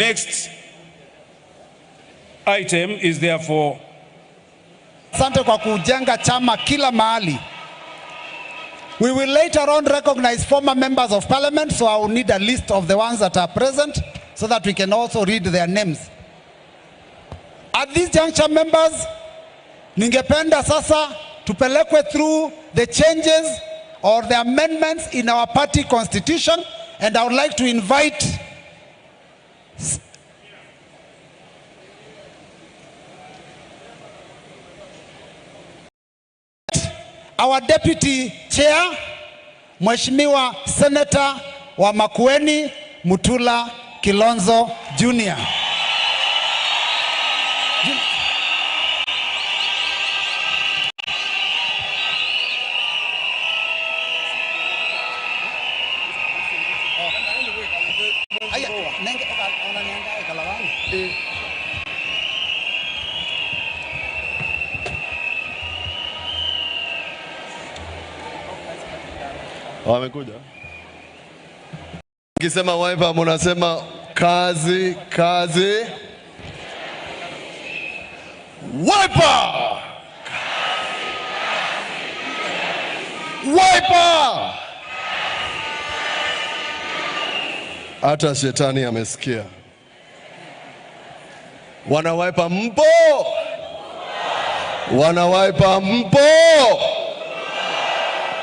Next item is therefore. Asante kwa kujenga chama kila mahali. We will later on recognize former members of parliament, so I will need a list of the ones that are present so that we can also read their names. At this juncture, members, ningependa sasa tupelekwe through the changes or the amendments in our party constitution, and I would like to invite our deputy chair, Mheshimiwa Senator wa Makueni Mutula Kilonzo Jr. Wamekuja. Nikisema Wiper mnasema kazi kazi. Wiper! Wiper! Hata shetani amesikia. Wana Wiper mpo? Wana Wiper mpo?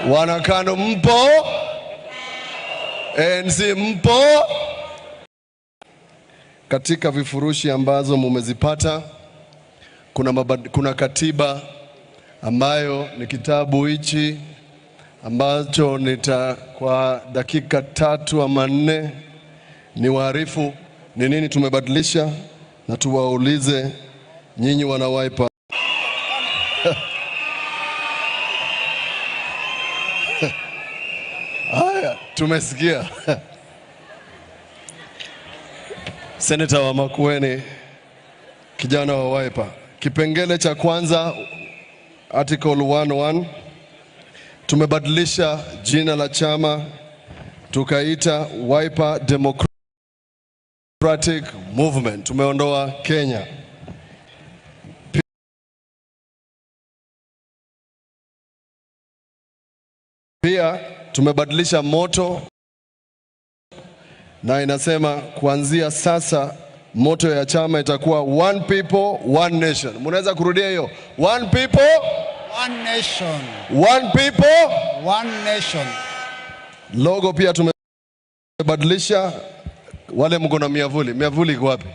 Wanakano mpo? NC mpo? Katika vifurushi ambazo mumezipata kuna katiba ambayo ni kitabu hichi ambacho kwa dakika 3 ama 4 ni waarifu ni nini tumebadilisha na tuwaulize nyinyi wana Wiper. Haya, tumesikia. Senator wa Makueni, kijana wa Wiper. Kipengele cha kwanza, Article 1:1, tumebadilisha jina la chama tukaita Wiper Democratic Movement. Tumeondoa Kenya. Pia tumebadilisha moto na inasema kuanzia sasa moto ya chama itakuwa one people one nation. Mnaweza kurudia hiyo? One people one nation. One people one nation. Logo pia tumebadilisha. Wale mko na miavuli, miavuli iko wapi?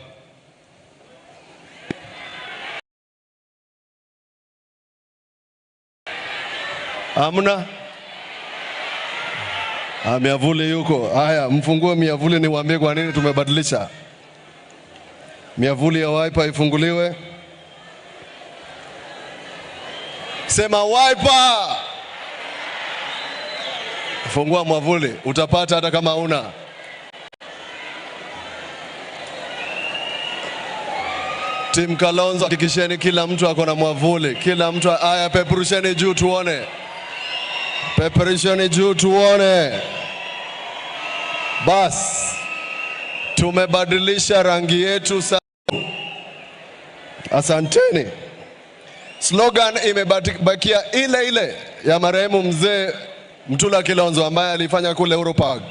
Amna? Miavuli yuko. Haya, mfungue miavuli niwaambie kwa nini tumebadilisha. Miavuli ya Wiper ifunguliwe. Sema Wiper. Fungua mwavuli, utapata hata kama una. Team Kalonzo, hakikisheni kila mtu ako na mwavuli. Kila mtu, haya peperusheni juu tuone. Peperusheni juu tuone. Bas, tumebadilisha rangi yetu sasa. Asanteni. Slogan imebakia ile ile ya marehemu mzee Mtula Kilonzo ambaye alifanya kule Europark.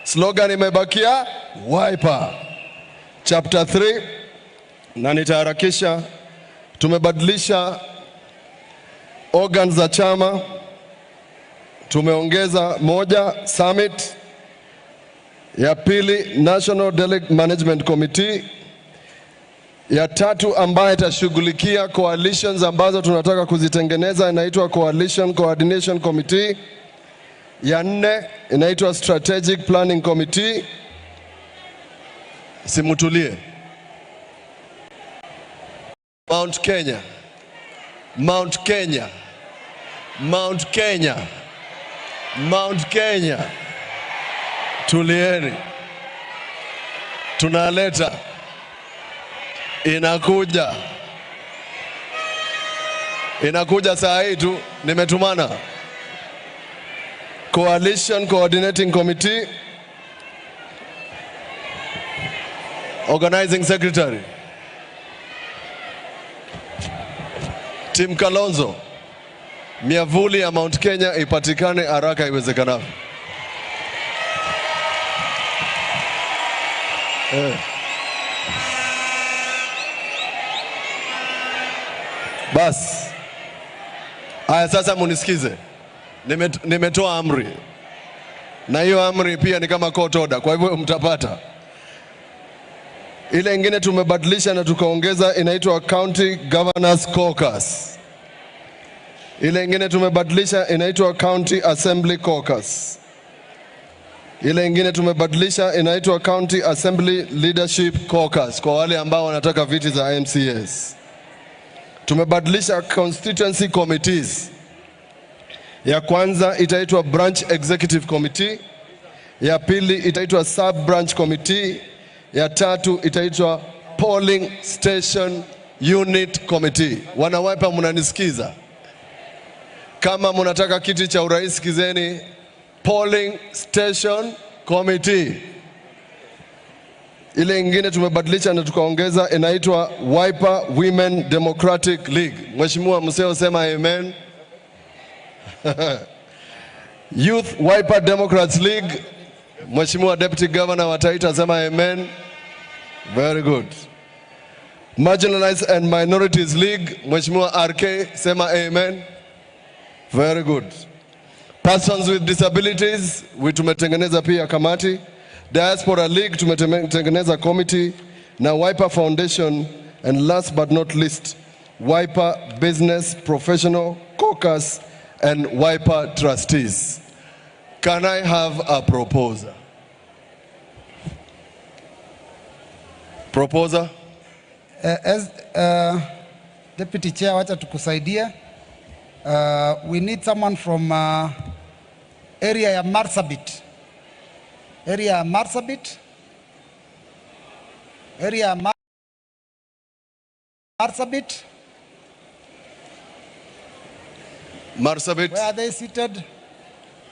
Slogan imebakia Wiper. Chapter 3, na nitaharakisha, tumebadilisha organs za chama. Tumeongeza moja, Summit. Ya pili, National Delegate Management Committee. Ya tatu ambaye itashughulikia coalitions ambazo tunataka kuzitengeneza inaitwa Coalition Coordination Committee. Ya 4 inaitwa Strategic Planning Committee. Simutulie. Mount Kenya. Mount Kenya. Mount Kenya. Mount Kenya. Tulieni. Tunaleta. Inakuja saa hii tu, nimetumana. Coalition Coordinating Committee. Organizing Secretary. Tim Kalonzo, miavuli ya Mount Kenya ipatikane haraka iwezekanavyo. Bas. Aya, sasa munisikize. Nimetoa amri. Na hiyo amri pia ni kama court order, kwa hivyo mtapata. Ile ingine tumebadilisha na tukaongeza inaitwa County Governors Caucus. Ile ingine tumebadilisha inaitwa County Assembly Caucus. Ile ingine tumebadilisha inaitwa County Assembly Leadership Caucus kwa wale ambao wanataka viti za MCAs. Tumebadilisha constituency committees. Ya kwanza itaitwa Branch Executive Committee, ya pili itaitwa Sub Branch Committee, ya tatu itaitwa Polling Station Unit Committee. Wanawaipa mnanisikiza? Kama mnataka kiti cha urais kizeni Polling Station Committee. Ile ingine tumebadilisha na tukaongeza inaitwa Wiper Women Democratic League. Mheshimiwa Museo sema amen. Youth Wiper Democrats League. Mheshimiwa Deputy Governor wa Taita sema amen. Very good. Marginalized and Minorities League. Mheshimiwa RK sema amen. Very good. Persons with Disabilities, tumetengeneza pia kamati. Diaspora League, tumetengeneza committee. Na Wiper Foundation, and last but not least, Wiper Business Professional Caucus and Wiper Trustees. Can I have a proposer? Proposer? As Deputy Chair, wacha tukusaidia. We need someone from area ya Marsabit. Area ya Marsabit. Area ya Marsabit. Marsabit. Where are they seated?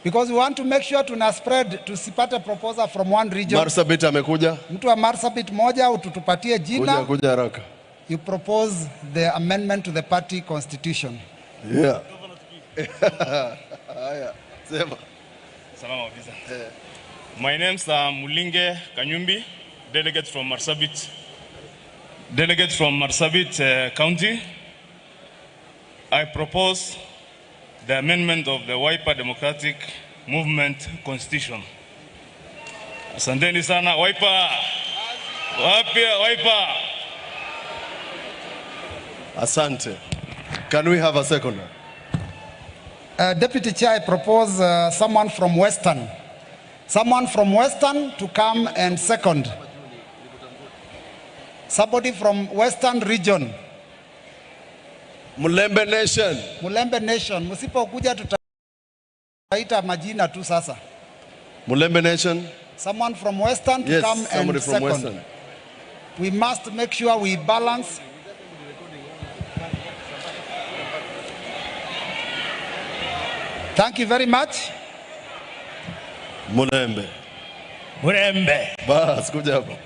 Because we want to make sure tuna spread, tusipate proposer from one region. Marsabit amekuja. Mtu wa Marsabit moja ututupatie jina. Kuja haraka. You propose the amendment to the party constitution. Yeah. Haya, sema. Salama officer. My name is Mulinge Kanyumbi, delegate from Marsabit. Delegate from Marsabit County. I propose the amendment of the Wiper Democratic Movement Constitution. Asanteni sana Wiper. Wiper. Asante. Can we have a second? Deputy Chair, I propose someone from Western. Someone from Western to come and second. Somebody from Western region. Mulembe Nation. Mulembe Nation. Musipokuja tutaita majina tu sasa. Mulembe Nation. Someone from Western to come and second. Western. We must make sure we balance. Thank you very much. Mulembe. Mulembe. Bas, kuja hapa.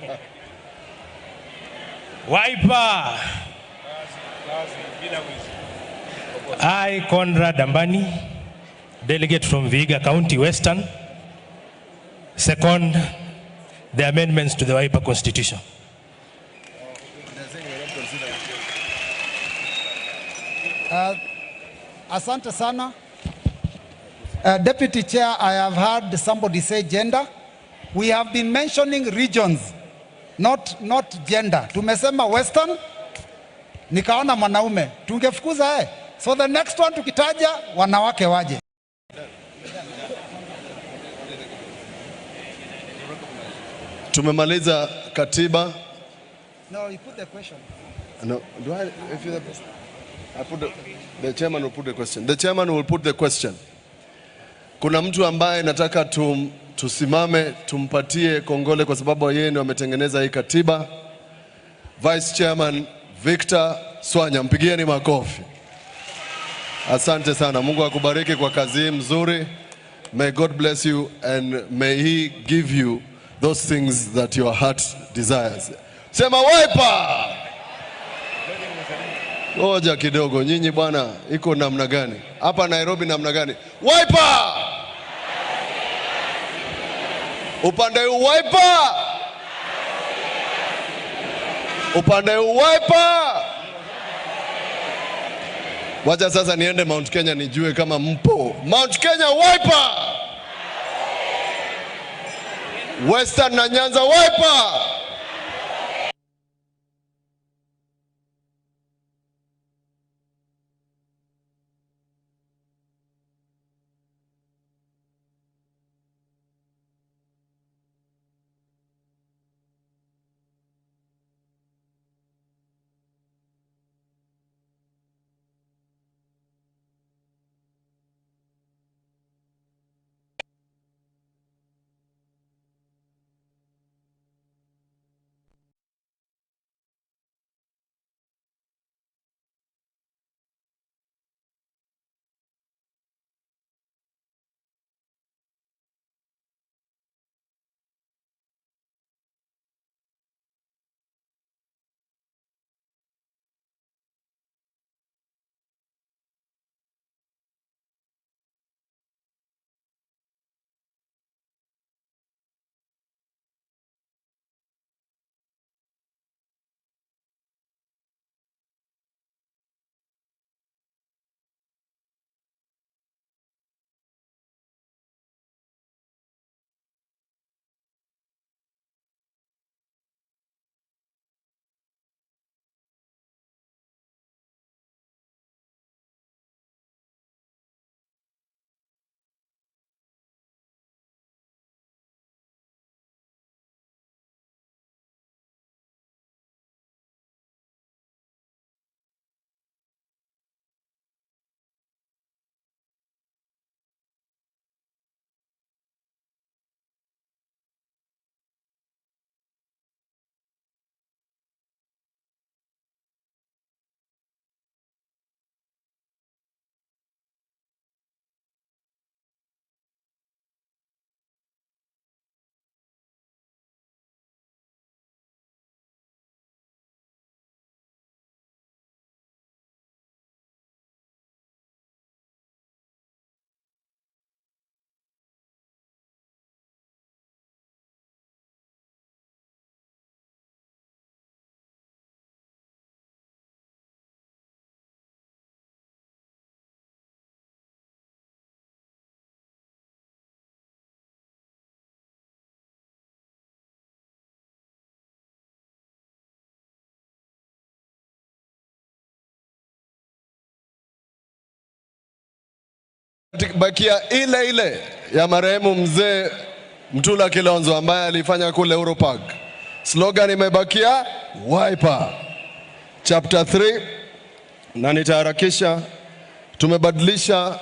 Wiper. I, Conrad Ambani, delegate from Vihiga County, Western, second the amendments to the Wiper Constitution. Asante sana. Deputy Chair, I have heard somebody say gender. We have been mentioning regions, not gender. Tumesema Western, nikaona mwanaume. Tungefukuza So the next one tukitaja, wanawake waje. Tumemaliza katiba. No, you put the question. No, do I, if you're I put the chairman will put the question. The chairman will put the question. Kuna mtu ambaye nataka tusimame tumpatie kongole kwa sababu yeye ndiye ametengeneza hii katiba. Vice Chairman Victor Swanya, mpigieni makofi. Asante sana. Mungu akubariki kwa kazi mzuri. May God bless you and may he give you those things that your heart desires. Sema Wiper. Ngoja kidogo, nyinyi bwana, iko namna gani? Hapa Nairobi namna gani? Wiper! Upande huu Wiper! Upande huu Wiper! Wacha sasa niende Mount Kenya nijue kama mpo. Mount Kenya Wiper! Western na Nyanza Wiper! Bakia ile ile ya marehemu mzee Mtula Kilonzo ambaye alifanya kule Europark. Slogan imebakia Wiper. Chapter 3, na nitaharakisha, tumebadilisha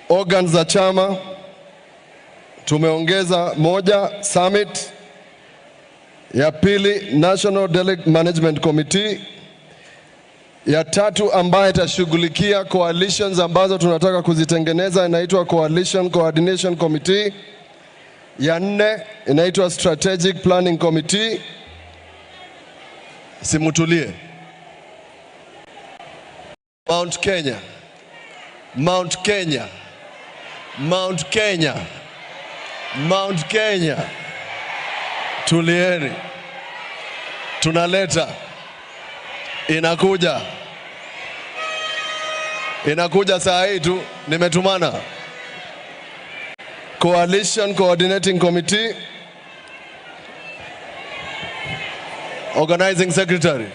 organs za chama. Tumeongeza moja, Summit. Ya pili, National Delegate Management Committee. Ya tatu ambaye itashughulikia coalitions ambazo tunataka kuzitengeneza inaitwa Coalition Coordination Committee. Ya nne inaitwa Strategic Planning Committee. Simutulie. Mount Kenya. Mount Kenya. Mount Kenya. Mount Kenya. Tulieni. Tunaleta. Inakuja saa hii tu, nimetumana. Coalition Coordinating Committee, Organizing Secretary,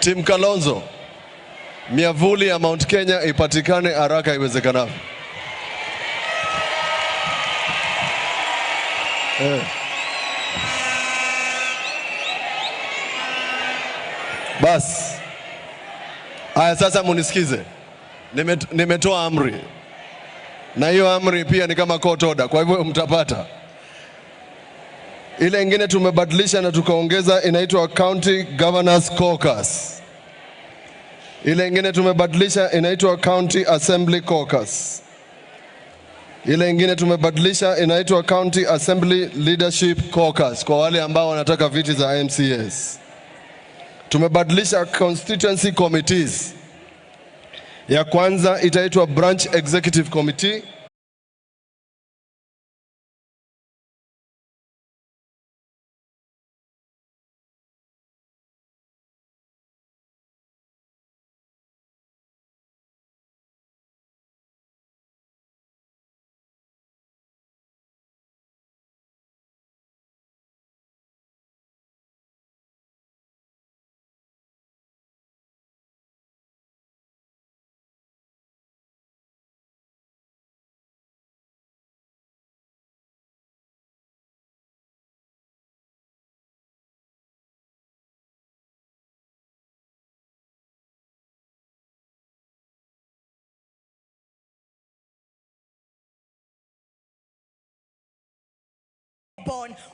Tim Kalonzo. Miavuli ya Mount Kenya ipatikane haraka iwezekanavyo. Bas. Aya, sasa munisikize. Nimetoa amri. Na hiyo amri pia ni kama court order, kwa hivyo mtapata. Ile ingine tumebadilisha na tukaongeza inaitwa County Governors Caucus. Ile ingine tumebadilisha inaitwa County Assembly Caucus. Ile ingine tumebadilisha inaitwa County Assembly Leadership Caucus kwa wale ambao wanataka viti za MCS. Tumebadilisha constituency committees. Ya kwanza itaitwa Branch Executive Committee.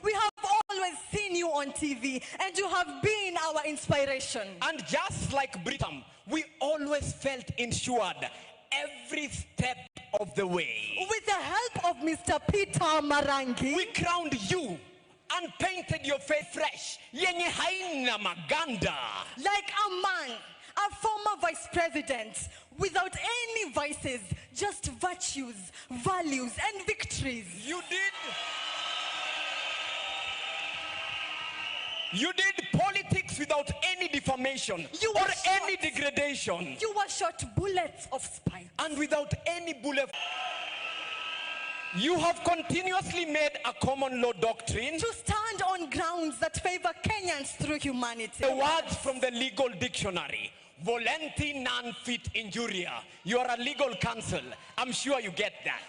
We have always seen you on TV and you have been our inspiration. And just like Britain, we always felt insured every step of the way. With the help of Mr. Peter Marangi, We crowned you and painted your face fresh. Yenye haina maganda. like a man, a former vice president, without any vices, just virtues, values, and victories. You did politics without any defamation You or were any shot. degradation. You were shot bullets of spite. And without any bullet. You have continuously made a common law doctrine. To stand on grounds that favor Kenyans through humanity. The words from the legal dictionary. Volenti non fit injuria. You are a legal counsel. I'm sure you get that.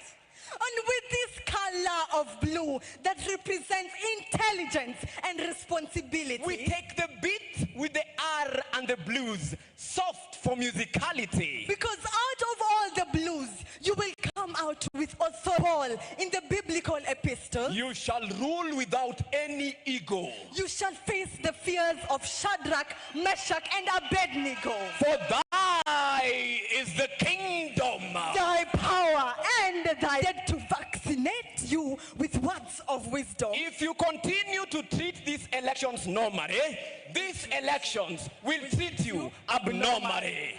And with this color of blue that represents intelligence and responsibility. We take the beat with the R and the blues. Soft for musicality. Because out of all the blues, you will come out with authority. Paul in the biblical epistle. You shall rule without any ego. You shall face the fears of Shadrach, Meshach, and Abednego. For thy is the kingdom. Thy power and thy dead to vaccinate you with words of wisdom. If you continue to treat these elections normally, these elections will treat you abnormally.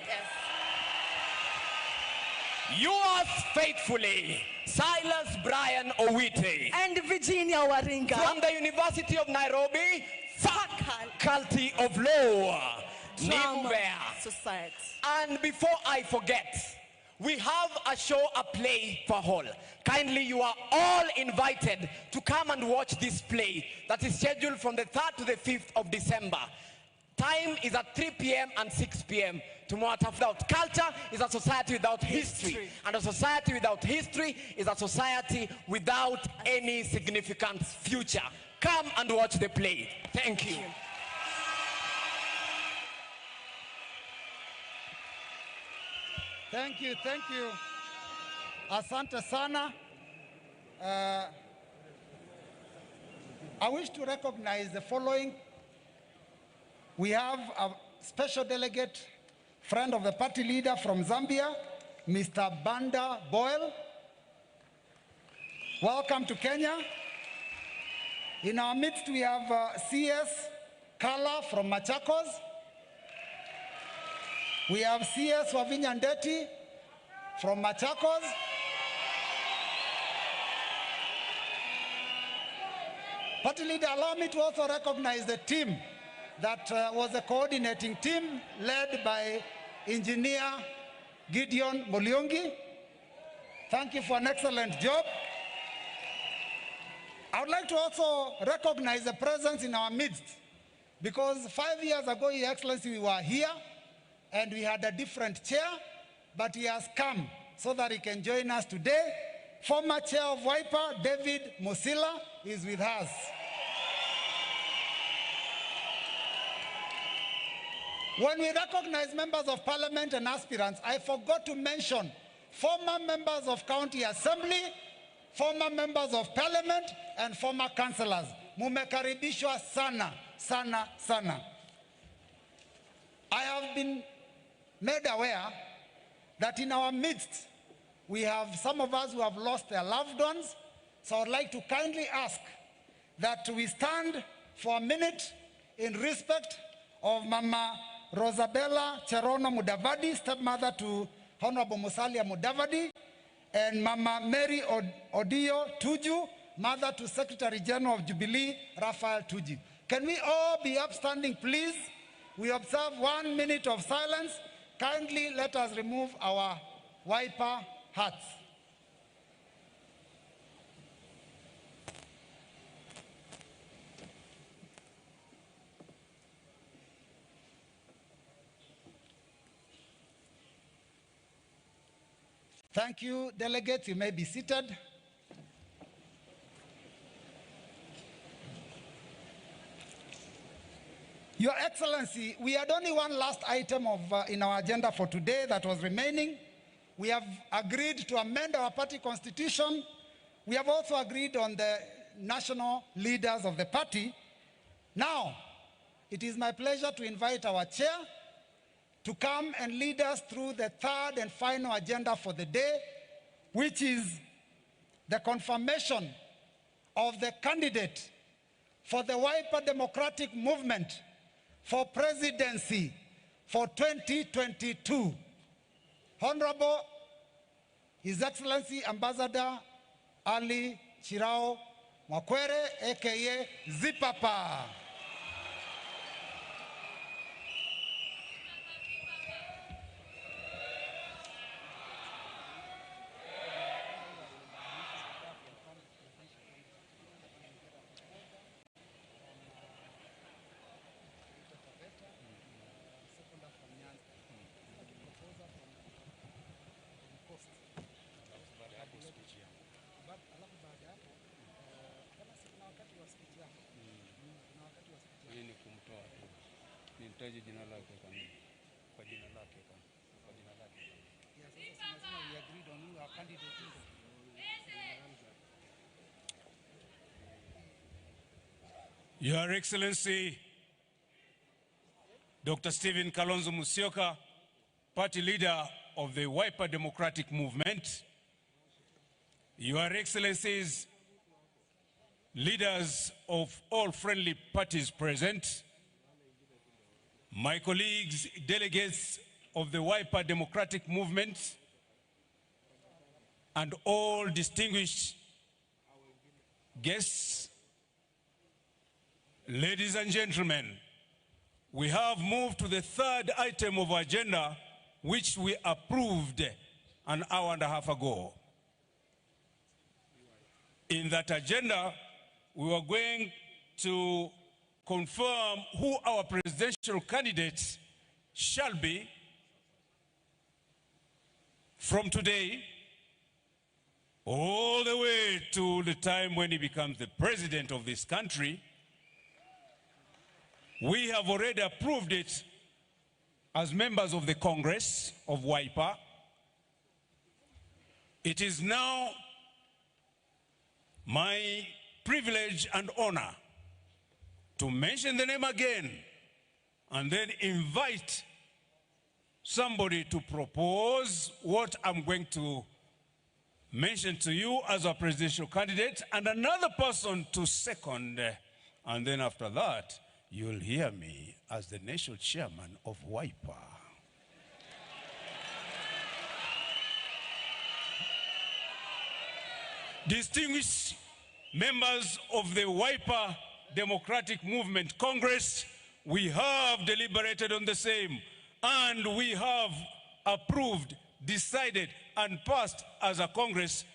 Yours faithfully, Silas Brian Owite. And Virginia Waringa. From the University of Nairobi, Faculty of Law, Drama Nimubea. Society. And before I forget, we have a show, a play for all. Kindly, you are all invited to come and watch this play that is scheduled from the 3rd to the 5th of December. Time is at 3 p.m. and 6 p.m. Tomorrow, without culture is a society without history. And a society without history is a society without any significant future. Come and watch the play. Thank you. Thank you, thank you. Asante sana. I wish to recognize the following. We have a special delegate, friend of the party leader from Zambia, Mr. Banda Boyle. Welcome to Kenya. In our midst, we have CS Kala from Machakos. We have CS Wavinya Ndeti from Machakos. Party leader, allow me to also recognize the team that was a coordinating team led by Engineer Gideon Muliongi. Thank you for an excellent job. I would like to also recognize the presence in our midst, because 5 years ago, Your Excellency, we were here and we had a different chair, but he has come so that he can join us today. Former chair of WIPA, David Musila, is with us. When we recognize members of parliament and aspirants, I forgot to mention former members of county assembly, former members of parliament, and former councillors. Mumekaribishwa sana, sana, sana. I have been made aware that in our midst, We have some of us who have lost their loved ones. So I would like to kindly ask that we stand for a minute in respect of Mama Rosabella Cherono Mudavadi, stepmother to Honorable Musalia Mudavadi, and Mama Mary Odio Tuju, mother to Secretary General of Jubilee, Raphael Tuju. Can we all be upstanding, please? We observe 1 minute of silence. Kindly let us remove our wiper hats. Thank you, delegates. You may be seated. Your Excellency, we had only one last item in our agenda for today that was remaining. We have agreed to amend our party constitution. We have also agreed on the national leaders of the party. Now, it is my pleasure to invite our chair to come and lead us through the third and final agenda for the day, which is the confirmation of the candidate for the Wiper Democratic Movement for presidency for 2022. Honorable His Excellency Ambassador Ali Chirao Mwakwere, aka Zipapa. Ni kumtoa tu. Nitaje jina lake kamili. Kwa jina lake kamili. Kwa jina lake. Yes, we agreed on who our candidate is. Your Excellency Dr. Stephen Kalonzo Musyoka, party leader of the Wiper Democratic Movement. Your Excellencies, leaders of all friendly parties present, my colleagues, delegates of the Wiper Democratic Movement, and all distinguished guests, ladies and gentlemen, we have moved to the third item of our agenda, which we approved an hour and a half ago. In that agenda, we were going to confirm who our presidential candidates shall be from today all the way to the time when he becomes the president of this country. We have already approved it as members of the Congress of Wiper. It is now my privilege and honor to mention the name again and then invite somebody to propose what I'm going to mention to you as a presidential candidate, and another person to second, and then after that you'll hear me as the national chairman of Wiper. Distinguished members of the Wiper Democratic Movement Congress, we have deliberated on the same, and we have approved, decided, and passed as a Congress,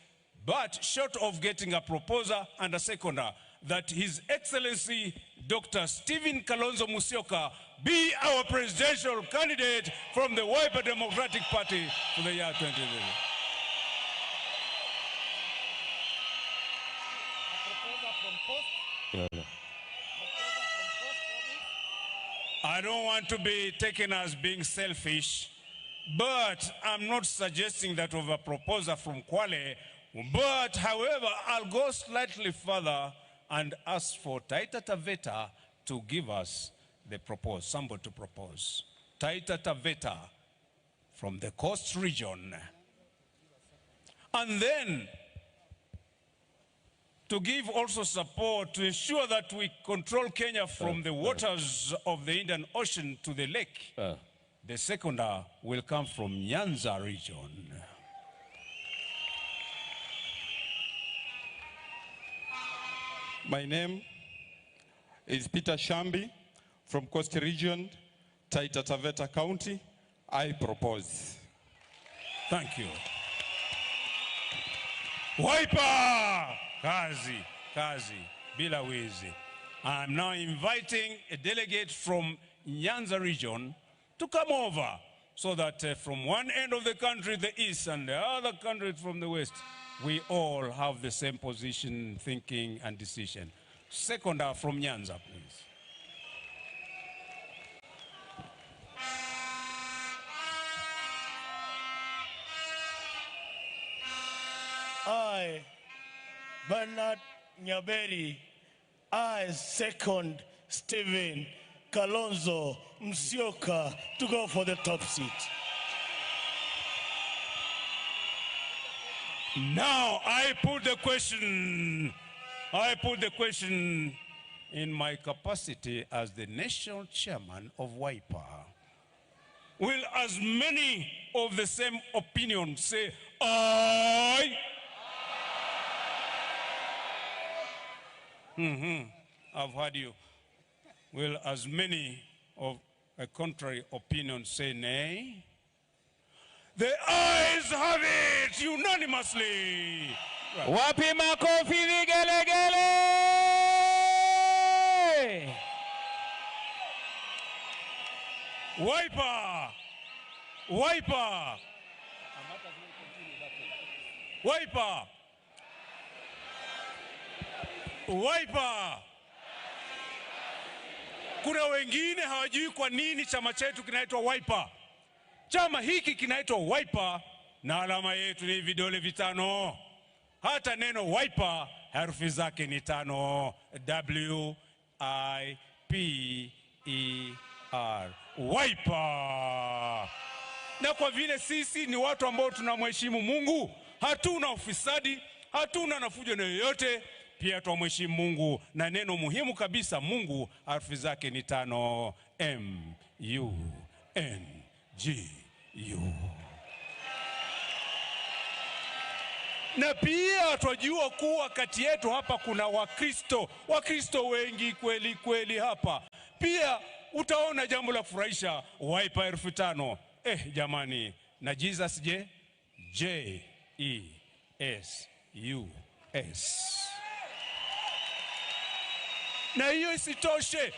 but short of getting a proposer and a seconder, that His Excellency Dr. Stephen Kalonzo Musyoka be our presidential candidate from the Wiper Democratic Party for the year 2020. I don't want to be taken as being selfish, but I'm not suggesting that of a proposer from Kwale. But however, I'll go slightly further and ask for Taita Taveta to give us the propose, somebody to propose. Taita Taveta from the Coast region. And then to give also support to ensure that we control Kenya from the waters of the Indian Ocean to the lake. The second will come from Nyanza region. My name is Peter Shambi from Coast Region, Taita Taveta County. I propose. Thank you. Wiper! Kazi, kazi, bila wizi. I'm now inviting a delegate from Nyanza region to come over so that from one end of the country, the east, and the other country from the west, we all have the same position, thinking, and decision. Second from Nyanza, please. I, Bernard Nyaberi, I second Stephen Kalonzo Musyoka to go for the top seat. Now I put the question in my capacity as the national chairman of Wiper. Will as many of the same opinion say aye? I've heard you. Will as many of a contrary opinion say nay? The ayes have it unanimously. Wapi makofi vigelegele? Wiper! Wiper! Wiper! Wiper! Kuna wengine hawajui kwa nini chama chetu kinaitwa Wiper. Chama hiki kinaitwa Wiper na alama yetu ni vidole vitano. Hata neno Wiper herufi zake ni tano. W-I-P-E-R. Wiper. Na kwa vile sisi ni watu ambao tunamheshimu Mungu, hatuna ufisadi, hatuna nafujo na yoyote, pia tunamheshimu Mungu, na neno muhimu kabisa Mungu herufi zake ni tano. M-U-N-G-U. Na pia twajua kuwa kati yetu hapa kuna Wakristo wengi kweli kweli hapa. Pia utaona jambo la furahisha, Wiper herufi tano. Jamani, na Jesus je? J-E-S-U-S. Na hiyo isitoshe,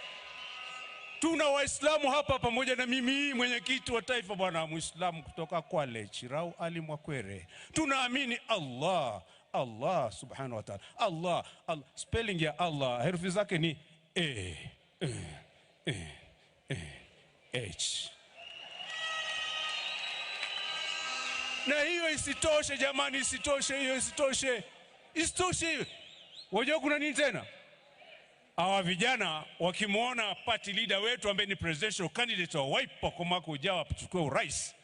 tuna Waislamu hapa pamoja na mimi mwenyekiti wa taifa bwana Muislamu kutoka Kwale, Chirau Ali Mwakwere. Tunaamini Allah subhanahu wa ta'ala. Allah, spelling ya Allah herufi zake ni H. Na hiyo isitoshe jamani, isitoshe. Wajua kuna nini tena? Hawa vijana wakimwona party leader wetu ambaye ni presidential candidate wa Wiper kwa mwaka ujao apachukue urais,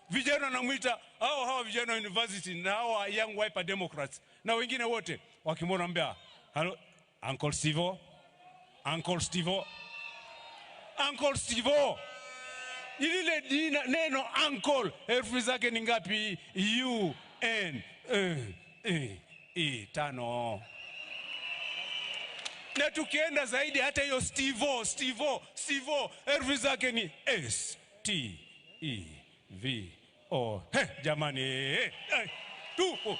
vijana wanamuita hawa vijana wa university na hawa young Wiper Democrats na wengine wote wakimwona mbea, hello Uncle Steve. Ile jina neno uncle herufi zake ni ngapi? U-N-E tano. Na tukienda zaidi hata hiyo Steve herufi zake ni S-T-E-V-O. Jamani, tupo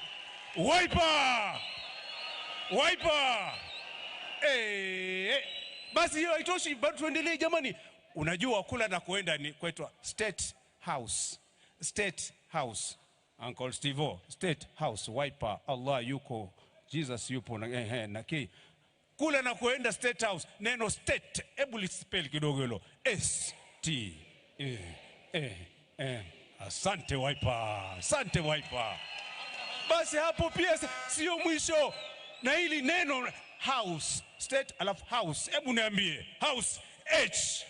Wiper. Basi hiyo haitoshi, bado tuendelee jamani. Unajua kula na kuenda ni kwetu State House. Uncle Steve, State House, Wiper, Allah yuko, Jesus yupo na ki. Kula na kuenda State House, neno state, hebu lispell kidogo hilo. S-T-E-A-N. Asante Wiper. Basi hapo pia sio mwisho. Na hili neno house, state alafu house, hebu niambie. House, H.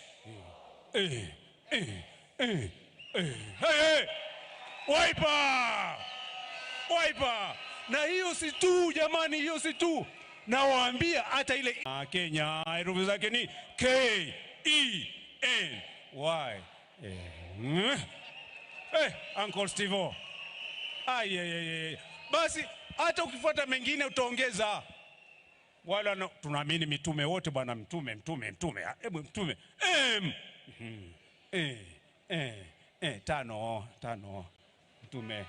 Wiper. Wiper. Na hiyo si tu jamani, hiyo si tu. Nawaambia hata ile Kenya herufi zake ni K-E-N-Y. Uncle Steve. Basi hata ukifuata mengine utaongeza. Wala tunaamini mitume wote bwana, mtume. Hebu mtume. Tano. Mtume.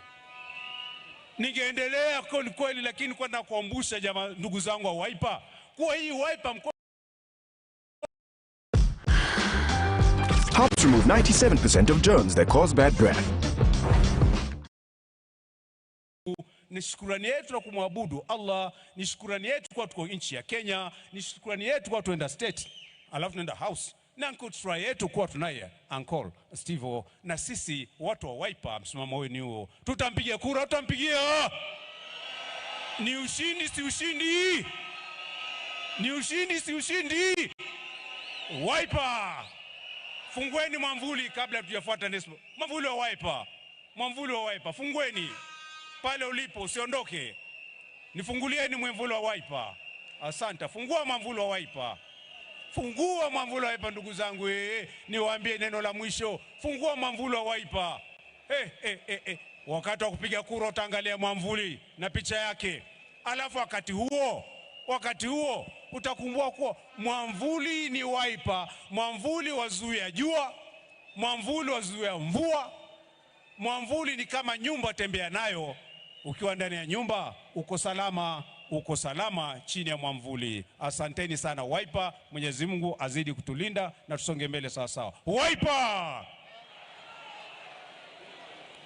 Ningeendelea kweli, lakini kwa nakuambusha jamaa, ndugu zangu wa Wiper, kwa hii Wiper helps remove 97% of germs that cause bad breath. Ni shukrani yetu na kumwabudu Allah, ni shukrani yetu kwa tuko nchi ya Kenya, ni shukrani yetu kwa tuenda state, alafu tunaenda house. Na shukrani yetu kwa tunaye Uncle Steve, na sisi watu wa Wiper msimamo wewe ni huo. Tutampigia kura, tutampigia. Ni ushindi si ushindi? Ni ushindi si ushindi? Wiper. Fungueni mwamvuli kabla tujafuata nesmo. Mwamvuli wa Wiper. Mwamvuli wa Wiper. Fungueni. Pale ulipo usiondoke. Nifungulieni mwamvuli wa Wiper. Asante. Fungua mwamvuli wa Wiper. Fungua mwamvuli wa Wiper ndugu zangu. Niwaambie neno la mwisho. Fungua mwamvuli wa Wiper. Wakati wa kupiga kura utaangalia mwamvuli na picha yake. Alafu wakati huo utakumbuka kuwa mwamvuli ni Wiper. Mwamvuli wazuia jua, mwamvuli wazuia mvua. Mwamvuli ni kama nyumba, tembea nayo. Ukiwa ndani ya nyumba uko salama chini ya mwamvuli. Asanteni sana Wiper. Mwenyezi Mungu azidi kutulinda na tusonge mbele sawa sawa. Wiper!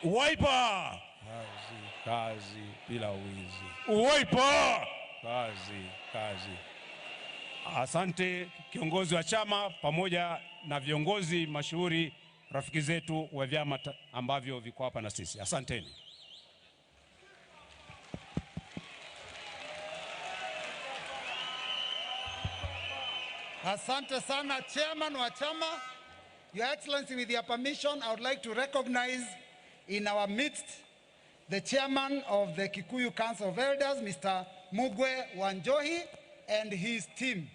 Wiper! Kazi bila wizi. Wiper! Kazi. Asante kiongozi wa chama pamoja na viongozi mashuhuri, rafiki zetu wa vyama ambavyo viko hapa na sisi. Asanteni. Asante sana chairman wa chama. Your Excellency, with your permission, I would like to recognize in our midst the chairman of the Kikuyu Council of Elders, Mr. Mugwe Wanjohi, and his team.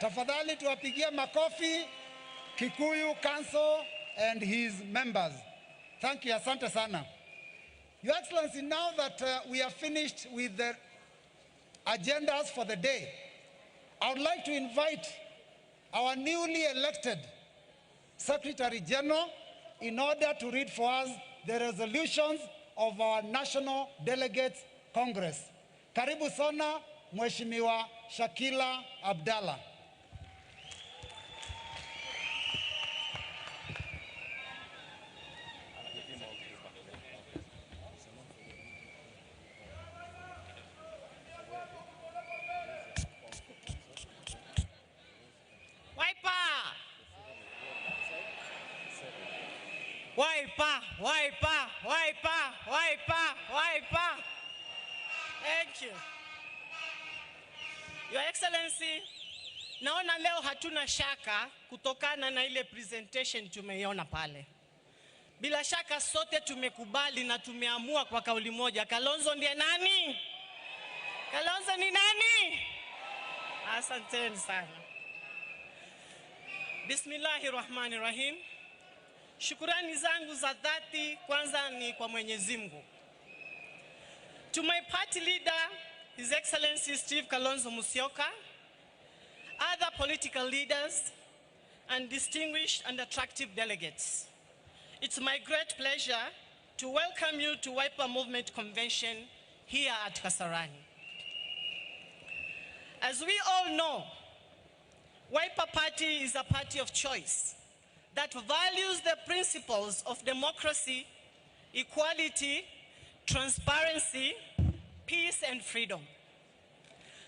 Tafadhali tuwapigie makofi Kikuyu Council and his members. Thank you, asante sana. Your Excellency, now that we are finished with the agendas for the day, I would like to invite our newly elected Secretary General in order to read for us the resolutions of our National Delegates Congress. Karibu sana, Mheshimiwa Shakila Abdalla. Wiper. Thank you. Your Excellency, naona leo hatuna shaka kutokana na ile presentation tumeiona pale. Bila shaka sote tumekubali na tumeamua kwa kauli moja, Kalonzo ndiye nani? Kalonzo ni nani? Asanteni sana. Bismillahirrahmanirrahim. Shukurani zangu za dhati kwanza ni kwa Mwenyezi Mungu. To my party leader, His Excellency Steve Kalonzo Musyoka, other political leaders, and distinguished and attractive delegates. It's my great pleasure to welcome you to Wiper Movement Convention here at Kasarani. As we all know, Wiper Party is a party of choice that values the principles of democracy, equality, transparency, peace, and freedom.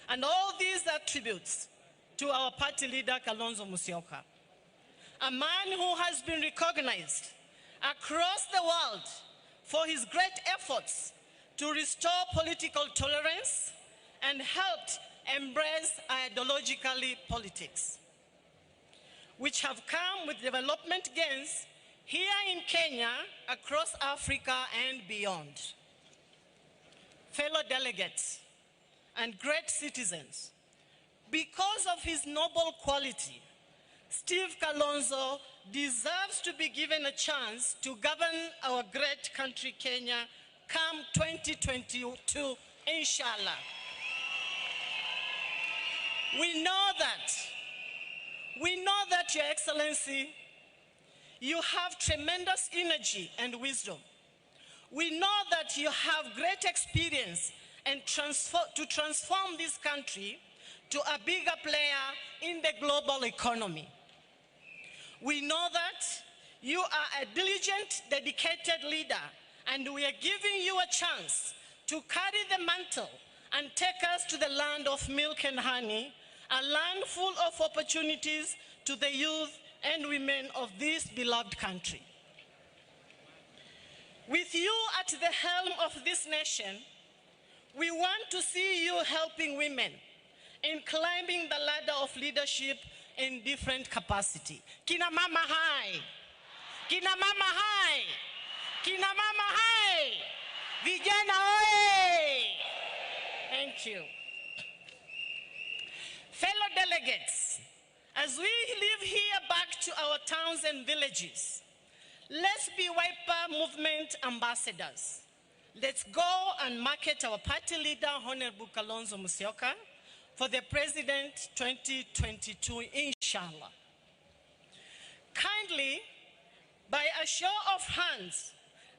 And all these attributes to our party leader, Kalonzo Musyoka, a man who has been recognized across the world for his great efforts to restore political tolerance and helped embrace ideologically politics, which have come with development gains here in Kenya, across Africa, and beyond. fellow delegates, and great citizens, because of his noble quality, Steve Kalonzo deserves to be given a chance to govern our great country, Kenya, come 2022, inshallah. We know that, Your Excellency, you have tremendous energy and wisdom. We know that you have great experience and to transform this country to a bigger player in the global economy. We know that you are a diligent, dedicated leader, and we are giving you a chance to carry the mantle and take us to the land of milk and honey, a land full of opportunities to the youth and women of this beloved country. With you at the helm of this nation, we want to see you helping women in climbing the ladder of leadership in different capacity. Kina mama hai! Kina mama hai! Kina mama hai! Vijana oye! Thank you. Fellow delegates, as we live here back to our towns and villages, let's be Wiper movement ambassadors. Let's go and market our party leader, Honorable Kalonzo Musyoka, for the President 2022, inshallah. Kindly, by a show of hands,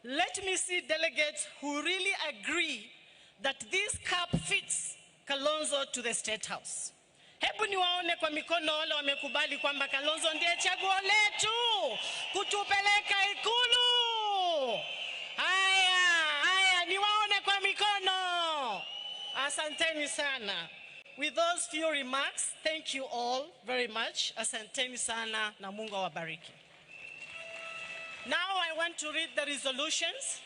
let me see delegates who really agree that this cap fits Kalonzo to the State House. Hebu niwaone kwa mikono wale wamekubali kwamba Kalonzo ndiye chaguo letu kutupeleka Ikulu. Haya, niwaone kwa mikono. Asanteni sana. With those few remarks, thank you all very much. Asanteni sana na Mungu awabariki. Now I want to read the resolutions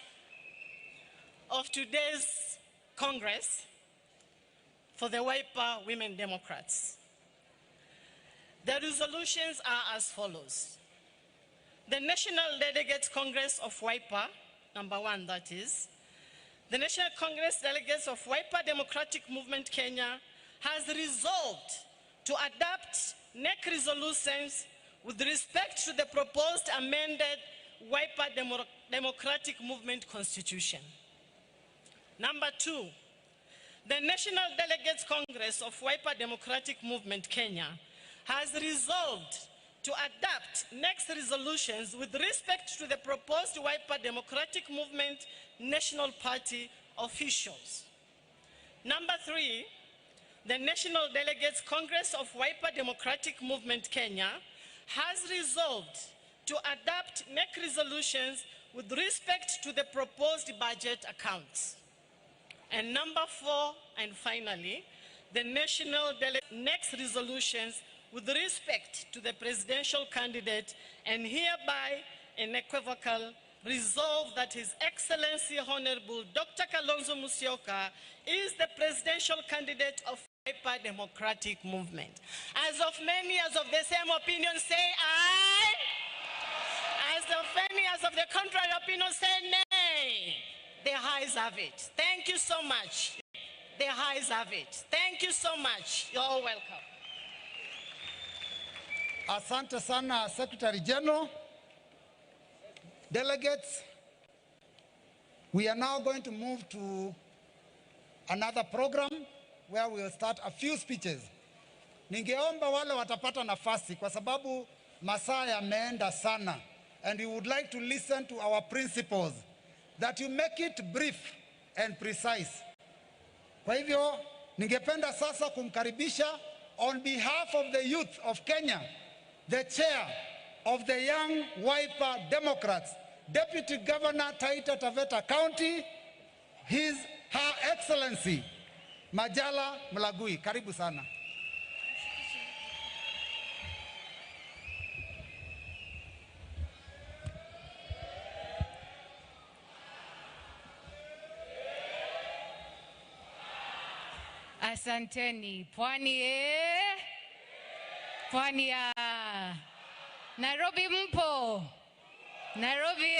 of today's Congress for the Wiper Women Democrats. The resolutions are as follows. The National Delegates Congress of Wiper, number 1 that is, the National Congress Delegates of Wiper Democratic Movement Kenya has resolved to adopt NEC resolutions with respect to the proposed amended Wiper Democratic Movement Constitution. Number 2, the National Delegates Congress of Wiper Democratic Movement Kenya has resolved to adopt next resolutions with respect to the proposed Wiper Democratic Movement National Party officials. Number 3, the National Delegates Congress of Wiper Democratic Movement Kenya has resolved to adopt NEC resolutions with respect to the proposed budget accounts. And number 4, and finally, the National Delegates resolutions with respect to the presidential candidate, and hereby unequivocal resolve that His Excellency Honorable Dr. Kalonzo Musyoka is the presidential candidate of Wiper Democratic Movement. As of many as of the same opinion say aye. As of many as of the contrary opinion say nay. The ayes have it. Thank you so much. The ayes have it. Thank you so much. You're all welcome. Asante sana, Secretary General. Delegates, we are now going to move to another program where we will start a few speeches. Ningeomba wale watapata nafasi kwa sababu masaa yameenda sana, and we would like to listen to our principles, that you make it brief and precise. Kwa hivyo, ningependa sasa kumkaribisha on behalf of the youth of Kenya, the chair of the Young Wiper Democrats, Deputy Governor Taita Taveta County, Her Excellency Majala Mlagui. Karibu sana. Asanteni. Pwani Pwani ya Nairobi mpo? Nairobi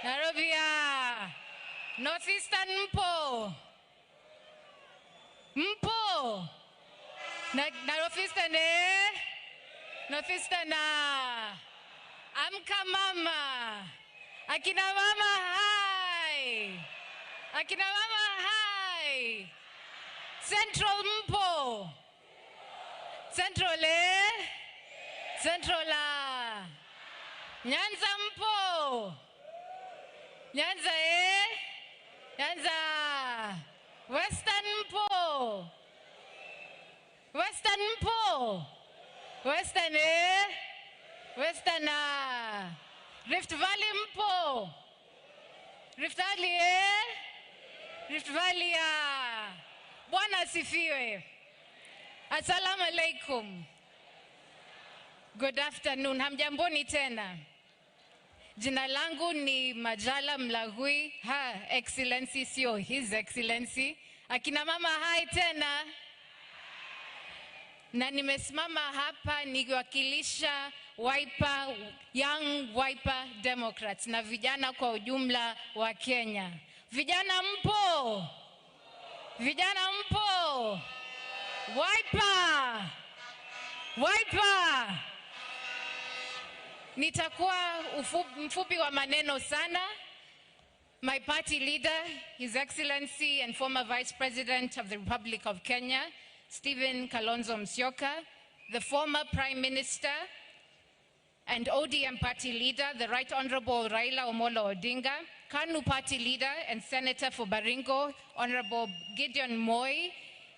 Nairobi ya Northeastern mpo. Mpo. Na Northeastern Northeastern amka mama. Akina mama hai. Akina mama hai. Central mpo. Central Central Nyanza mpo. Nyanza Nyanza. Western mpo. Western mpo. Western Western Rift Valley mpo. Rift Valley Rift Valley Bwana asifiwe. Assalamu alaikum. Good afternoon. Hamjamboni tena. Jina langu ni Majala Mlagui. Excellency sio His Excellency. Akina mama hai tena. Na nimesimama hapa nikiwakilisha Wiper, Young Wiper Democrats na vijana kwa ujumla wa Kenya. Vijana mpo? Vijana mpo? Wiper! Wiper! Nitakuwa mfupi wa maneno sana. My party leader, His Excellency and former Vice President of the Republic of Kenya, Stephen Kalonzo Musyoka, the former Prime Minister and ODM party leader, the Right Honorable Raila Omolo Odinga, KANU party leader and Senator for Baringo, Honorable Gideon Moi,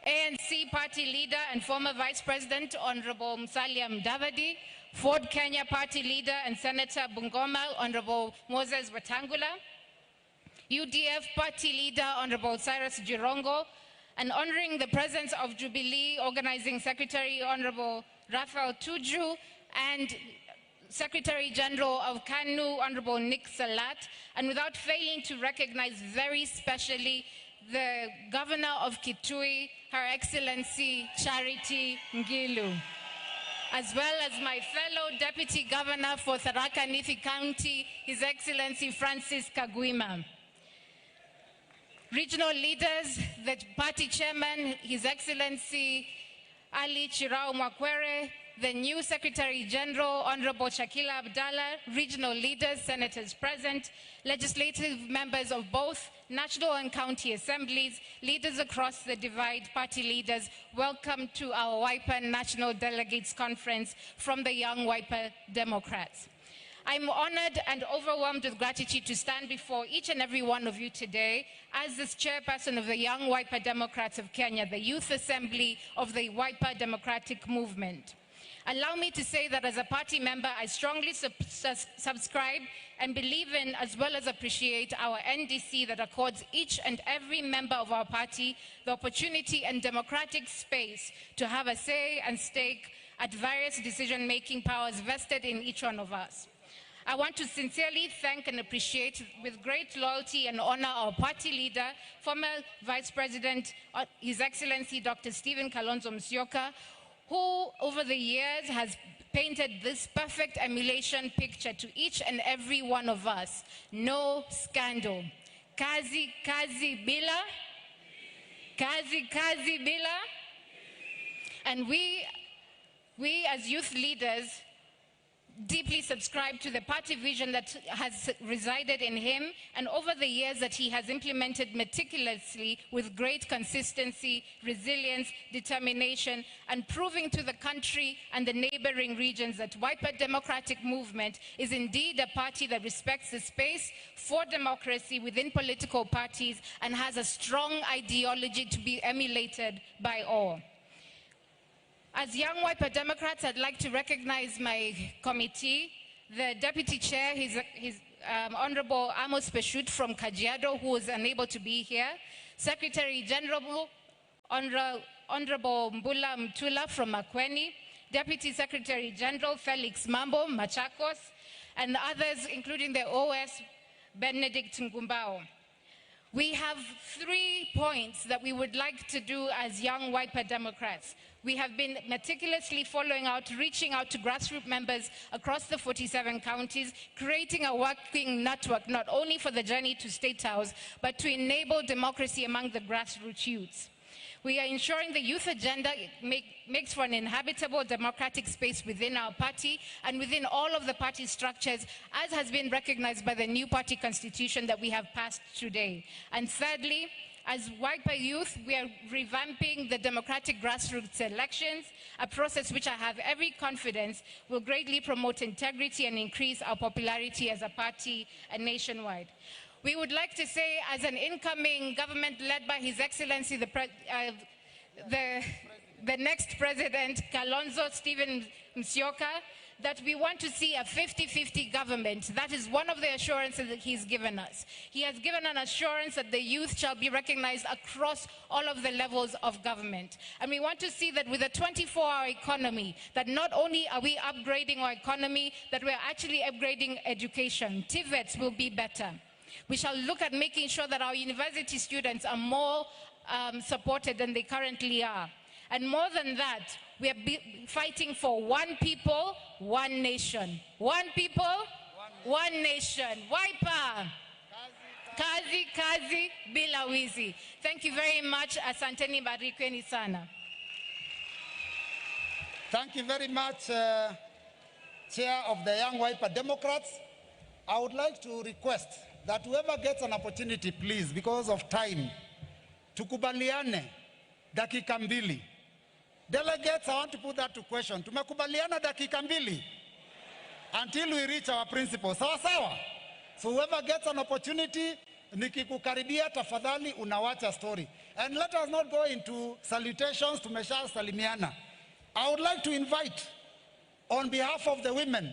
ANC party leader and former Vice President, Honorable Musalia Mudavadi, Ford Kenya party leader and Senator Bungoma, Honorable Moses Wetangula, UDF party leader, Honorable Cyrus Jirongo, and honoring the presence of Jubilee Organizing Secretary, Honorable Raphael Tuju, and Secretary General of KANU, Honorable Nick Salat, and without failing to recognize very specially the Governor of Kitui, Her Excellency Charity Ngilu, as well as my fellow Deputy Governor for Tharaka Nithi County, His Excellency Francis Kagwima. Regional leaders, the party chairman, His Excellency Ali Chirao Mwakwere, the new Secretary General, Honorable Shakila Abdallah, regional leaders, senators present, legislative members of both national and county assemblies, leaders across the divide, party leaders, welcome to our Wiper National Delegates Conference from the Young Wiper Democrats. I'm honored and overwhelmed with gratitude to stand before each and every one of you today as this chairperson of the Young Wiper Democrats of Kenya, the Youth Assembly of the Wiper Democratic Movement. Allow me to say that as a party member, I strongly subscribe and believe in, as well as appreciate, our NDC that accords each and every member of our party the opportunity and democratic space to have a say and stake at various decision-making powers vested in each one of us. I want to sincerely thank and appreciate with great loyalty and honor our party leader, former Vice President, His Excellency Dr. Stephen Kalonzo Musyoka, who over the years has painted this perfect emulation picture to each and every one of us. No scandal. Kazi, kazi bila. Kazi, kazi bila. And we as youth leaders deeply subscribe to the party vision that has resided in him, and over the years that he has implemented meticulously with great consistency, resilience, determination, and proving to the country and the neighboring regions that Wiper Democratic Movement is indeed a party that respects the space for democracy within political parties and has a strong ideology to be emulated by all. As Young Wiper Democrats, I'd like to recognize my committee, the Deputy Chair, his Honorable Amos Peshut from Kajiado, who was unable to be here, Secretary General, Honorable Mbula Mtula from Makueni, Deputy Secretary General Felix Mambo, Machakos, and others, including the OS, Benedict Ngumbao. We have 3 points that we would like to do as young Wiper Democrats. We have been meticulously following out, reaching out to grassroots members across the 47 counties, creating a working network not only for the journey to State House, but to enable democracy among the grassroots youths. We are ensuring the youth agenda makes for an inhabitable democratic space within our party and within all of the party structures, as has been recognized by the new party constitution that we have passed today. And thirdly, as Wiper Youth, we are revamping the democratic grassroots elections, a process which I have every confidence will greatly promote integrity and increase our popularity as a party and nationwide. We would like to say, as an incoming government led by His Excellency, the next President, Kalonzo Stephen Musyoka, that we want to see a 50-50 government. That is one of the assurances that he's given us. He has given an assurance that the youth shall be recognized across all of the levels of government. And we want to see that with a 24-hour economy, that not only are we upgrading our economy, that we're actually upgrading education. TVETs will be better. We shall look at making sure that our university students are more supported than they currently are. And more than that, we are fighting for one people, one nation. One people, one nation. Wiper. Kazi, kazi, bila wizi. Thank you very much. Asanteni, barikweni sana. Thank you very much, Chair of the Young Wiper Democrats. I would like to request that whoever gets an opportunity, please, because of time, tukubaliane dakika mbili. Delegates, I want to put that to question. Tumekubaliana dakika mbili until we reach our principles. Sawa sawa? So whoever gets an opportunity, nikikukaribia tafadhali unawacha story. And let us not go into salutations, tumesha salimiana. I would like to invite, on behalf of the women,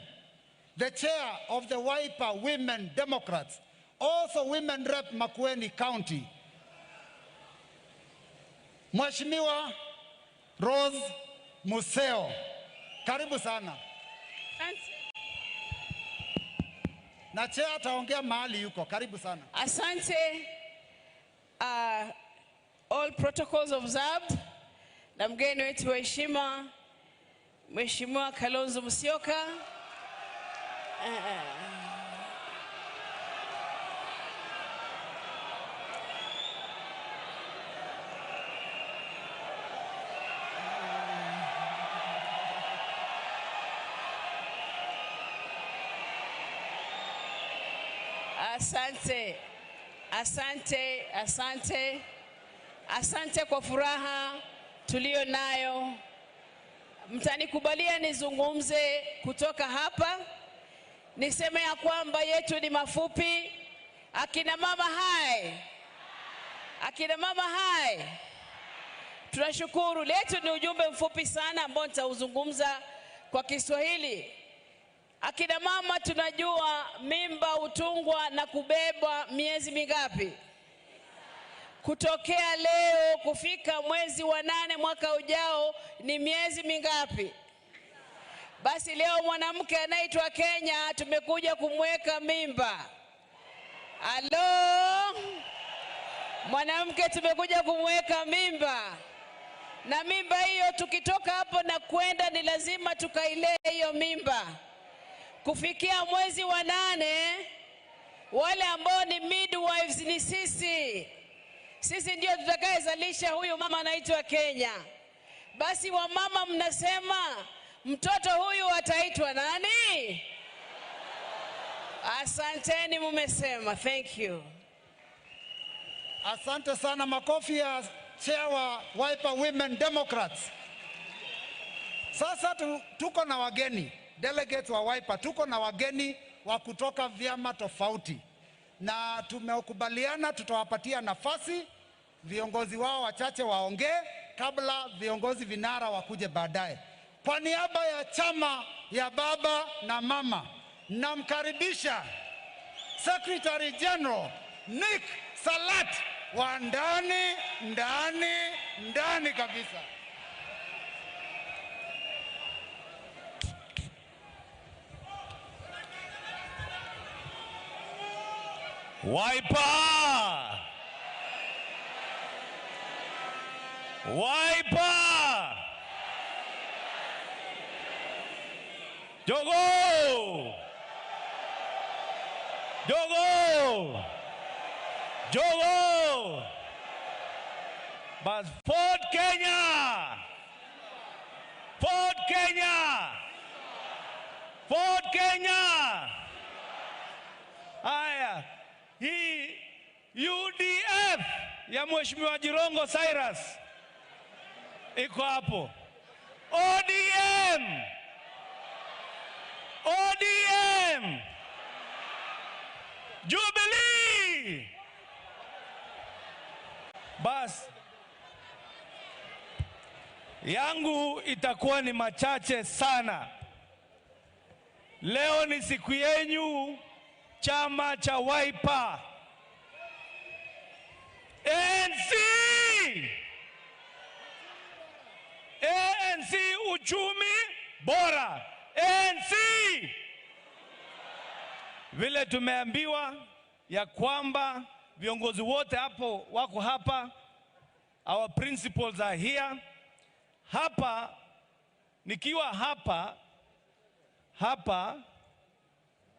the chair of the Wiper Women Democrats, also Women Rep Makueni County, Mheshimiwa Rose Museo. Karibu sana. Na chair ataongea mahali yuko. Karibu sana. Asante. All protocols observed. Na mgeni wetu wa heshima, Mheshimiwa Kalonzo Musyoka. Asante, asante, asante, asante kwa furaha tulio nayo. Mtanikubalia nizungumze kutoka hapa. Niseme ya kwamba yetu ni mafupi. Akina mama hai. Akina mama hai. Tunashukuru. Letu ni ujumbe mfupi sana ambao nitauzungumza kwa Kiswahili. Akina mama tunajua mimba hutungwa na kubebwa miezi mingapi? Kutokea leo kufika mwezi wa 8 mwaka ujao ni miezi mingapi? Basi leo mwanamke anaitwa Kenya tumekuja kumweka mimba. Alo? Mwanamke tumekuja kumweka mimba. Na mimba hiyo tukitoka hapo na kwenda ni lazima tukailee hiyo mimba. Kufikia mwezi wa 8, wale ambao ni midwives ni sisi. Sisi ndio tutakayezalisha huyu mama anaitwa Kenya. Basi wamama mnasema mtoto huyu ataitwa nani? Asanteni mumesema. Thank you. Asante sana. Makofi ya chair wa Wiper Women Democrats. Sasa tuko na wageni. Delegates wa Wiper, tuko na wageni wa kutoka vyama tofauti. Na tumekubaliana tutawapatia nafasi viongozi wao wachache waongee kabla viongozi vinara wakuje baadaye. Kwa niaba ya chama ya baba na mama, namkaribisha Secretary General Nick Salat wa ndani kabisa. Wiper! Wiper! Jogo! Jogo! Jogo! But Ford Kenya! Ford Kenya! Ford Kenya! Haya, hii UDF ya Mheshimiwa Jirongo Cyrus iko hapo. ODM! ODM! Jubilee! Bas, yangu itakuwa ni machache sana. Leo ni siku yenyu, chama cha Wiper. ANC! ANC uchumi bora. ANC! Vile tumeambiwa ya kwamba viongozi wote hapo wako hapa, our principals are here. Hapa, nikiwa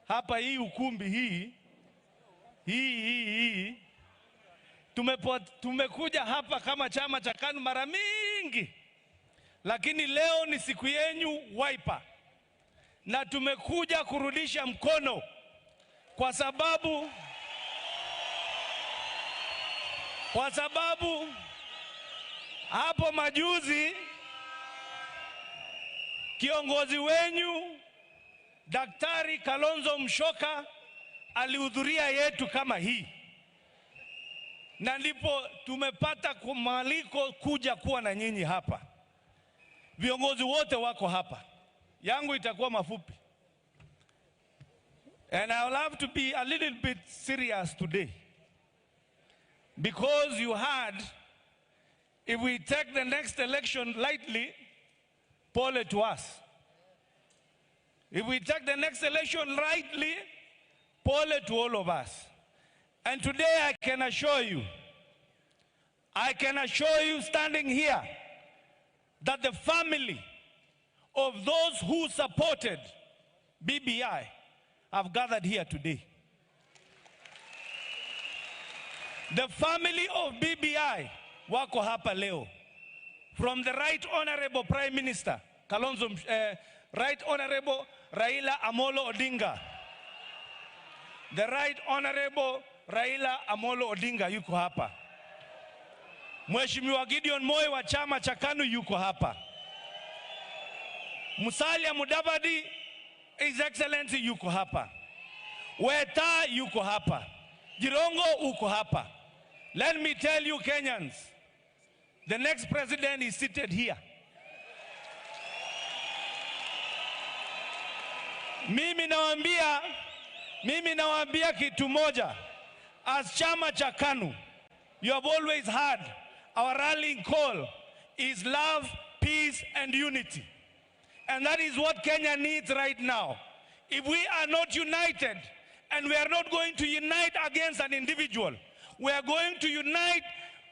hapa hii ukumbi hii tumekuja hapa kama chama cha KANU mara mingi, lakini leo ni siku yenyu Wiper, na tumekuja kurudisha mkono kwa sababu hapo majuzi kiongozi wenyu Daktari Kalonzo Musyoka alihudhuria yetu kama hii, na ndipo tumepata mwaliko kuja kuwa na nyinyi hapa. Viongozi wote wako hapa. Yangu itakuwa mafupi. And I will have to be a little bit serious today, because you heard, if we take the next election lightly, pole to us. If we take the next election lightly, pole to all of us. And today I can assure you standing here, that the family of those who supported BBI have gathered here today. The family of BBI wako hapa leo. From the Right Honorable Prime Minister Kalonzo, Right Honorable Raila Amolo Odinga. The Right Honorable Raila Amolo Odinga yuko hapa. Mheshimiwa Gideon Moi wa chama cha KANU yuko hapa. Musalia Mudavadi, His Excellency yuko hapa. Weta yuko hapa. Jirongo uko hapa. Let me tell you Kenyans, the next president is seated here. Mimi nawaambia kitu moja. As chama cha KANU, you have always heard our rallying call is love, peace and unity. And that is what Kenya needs right now. If we are not united, and we are not going to unite against an individual, we are going to unite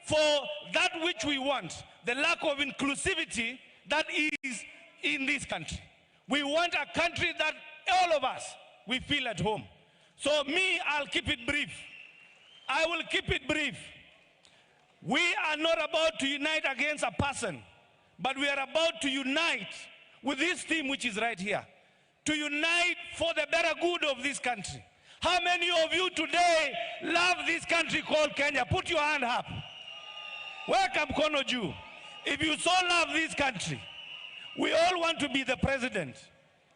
for that which we want, the lack of inclusivity that is in this country. We want a country that all of us, we feel at home. So I'll keep it brief. I will keep it brief. We are not about to unite against a person, but we are about to unite with this team which is right here, to unite for the better good of this country. How many of you today love this country called Kenya? Put your hand up. Welcome, mkono juu. If you so love this country, we all want to be the president.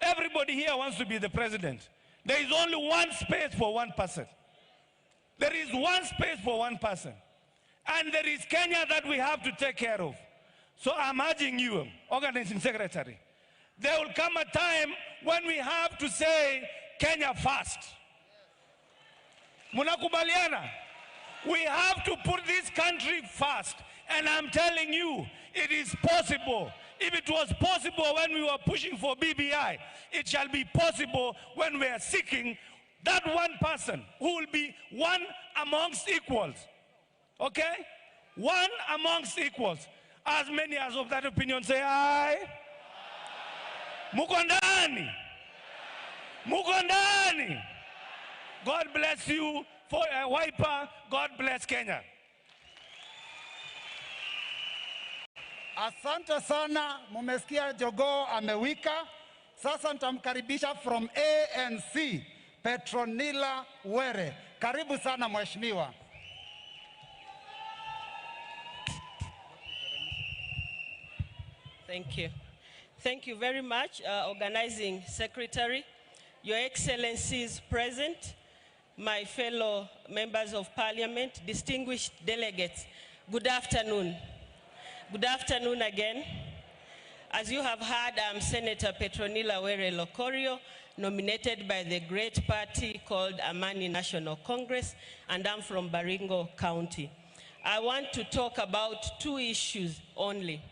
Everybody here wants to be the president. There is only one space for one person. There is one space for one person. And there is Kenya that we have to take care of. So I'm urging you, Organizing Secretary, there will come a time when we have to say Kenya first. Munakubaliana? We have to put this country first. And I'm telling you, it is possible. If it was possible when we were pushing for BBI, it shall be possible when we are seeking that one person who will be one amongst equals. Okay? One amongst equals. As many as of that opinion say aye. Muko ndani. Muko ndani. God bless you for a Wiper. God bless Kenya. Asante sana, mumesikia jogoo amewika. Sasa nitamkaribisha from ANC, Petronila Were. Karibu sana mheshimiwa. Thank you. Thank you very much, Organizing Secretary, Your Excellencies present, my fellow members of Parliament, distinguished delegates, good afternoon. Good afternoon again. As you have heard, I'm Senator Petronila Were Lokorio, nominated by the great party called Amani National Congress, and I'm from Baringo County. I want to talk about two issues only: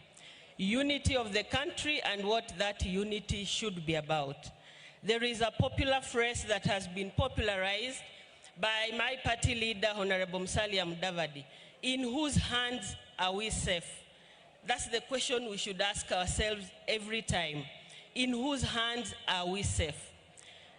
unity of the country and what that unity should be about. There is a popular phrase that has been popularized by my party leader, Honorable Musalia Mudavadi: in whose hands are we safe? That's the question we should ask ourselves every time. In whose hands are we safe?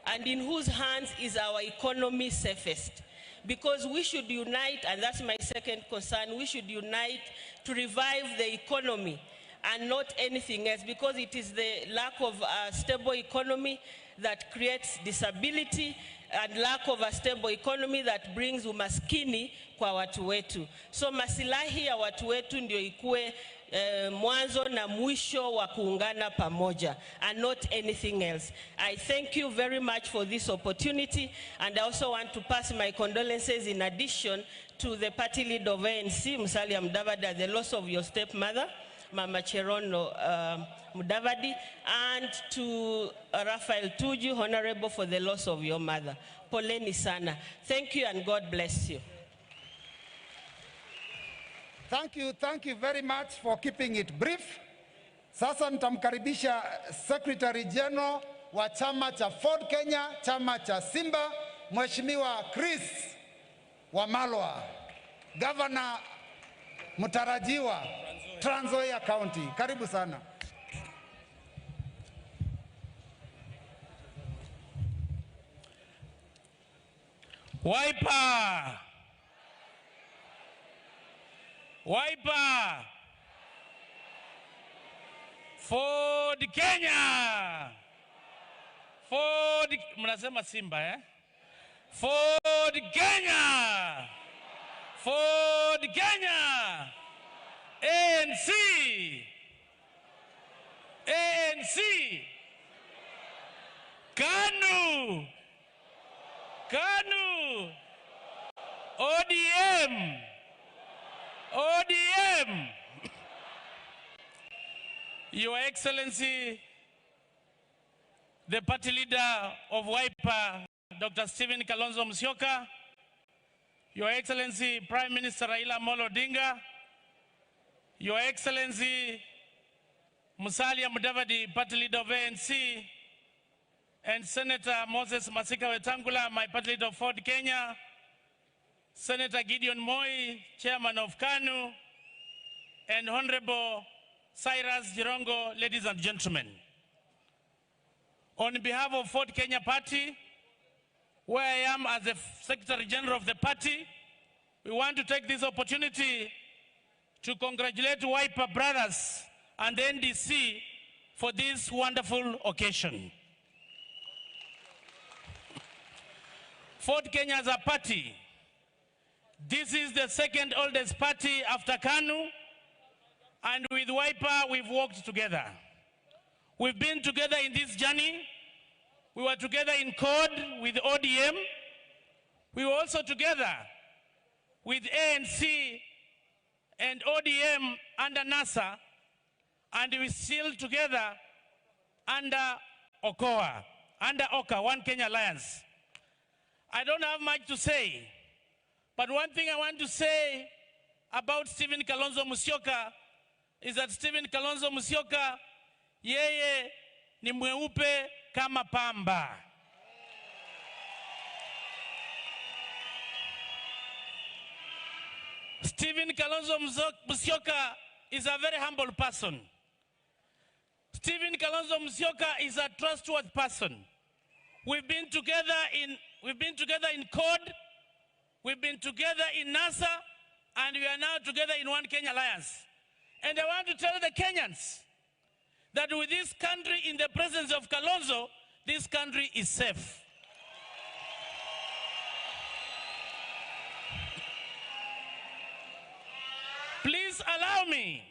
And in whose hands is our economy safest? Because we should unite, and that's my second concern, we should unite to revive the economy and not anything else, because it is the lack of a stable economy that creates disability, and lack of a stable economy that brings umaskini kwa watu wetu. So masilahi ya watu wetu ndio ikue mwanzo na mwisho wa kuungana pamoja, and not anything else. I thank you very much for this opportunity, and I also want to pass my condolences in addition to the party leader of ANC, Musalia Mudavadi, the loss of your stepmother, Mama Cherono Mudavadi, and to Raphael Tuju, Honorable, for the loss of your mother. Poleni sana. Thank you and God bless you. Thank you very much for keeping it brief. Sasa nitamkaribisha Secretary General wa chama cha Ford Kenya, chama cha Simba, Mheshimiwa Chris Wamalwa, Governor mtarajiwa Trans Nzoia County. Karibu sana. Wiper! Wiper! Ford Kenya! Ford, mnasema Simba eh? Ford Kenya! Ford Kenya! ANC! ANC! KANU! KANU! ODM! ODM! Your Excellency, the party leader of Wiper, Dr. Stephen Kalonzo Musyoka, Your Excellency, Prime Minister Raila Amolo Odinga, Your Excellency, Musalia Mudavadi, party leader of ANC, and Senator Moses Masika Wetangula, my party leader of Ford Kenya, Senator Gideon Moi, chairman of KANU, and Honorable Cyrus Jirongo, ladies and gentlemen. On behalf of Ford Kenya Party, where I am as the Secretary General of the party, we want to take this opportunity to congratulate Wiper brothers and the NDC for this wonderful occasion. Ford Kenya as a party, this is the second oldest party after KANU, and with Wiper we've worked together. We've been together in this journey. We were together in CORD with ODM. We were also together with ANC and ODM under NASA, and we're still together under OKOA, under OKA, One Kenya Alliance. I don't have much to say, but one thing I want to say about Stephen Kalonzo Musyoka is that Stephen Kalonzo Musyoka, yeye ni mweupe kama pamba. Stephen Kalonzo Musyoka is a very humble person. Stephen Kalonzo Musyoka is a trustworthy person. We've been together in CORD, we've been together in NASA, and we are now together in One Kenya Alliance. And I want to tell the Kenyans that with this country in the presence of Kalonzo, this country is safe. Please allow me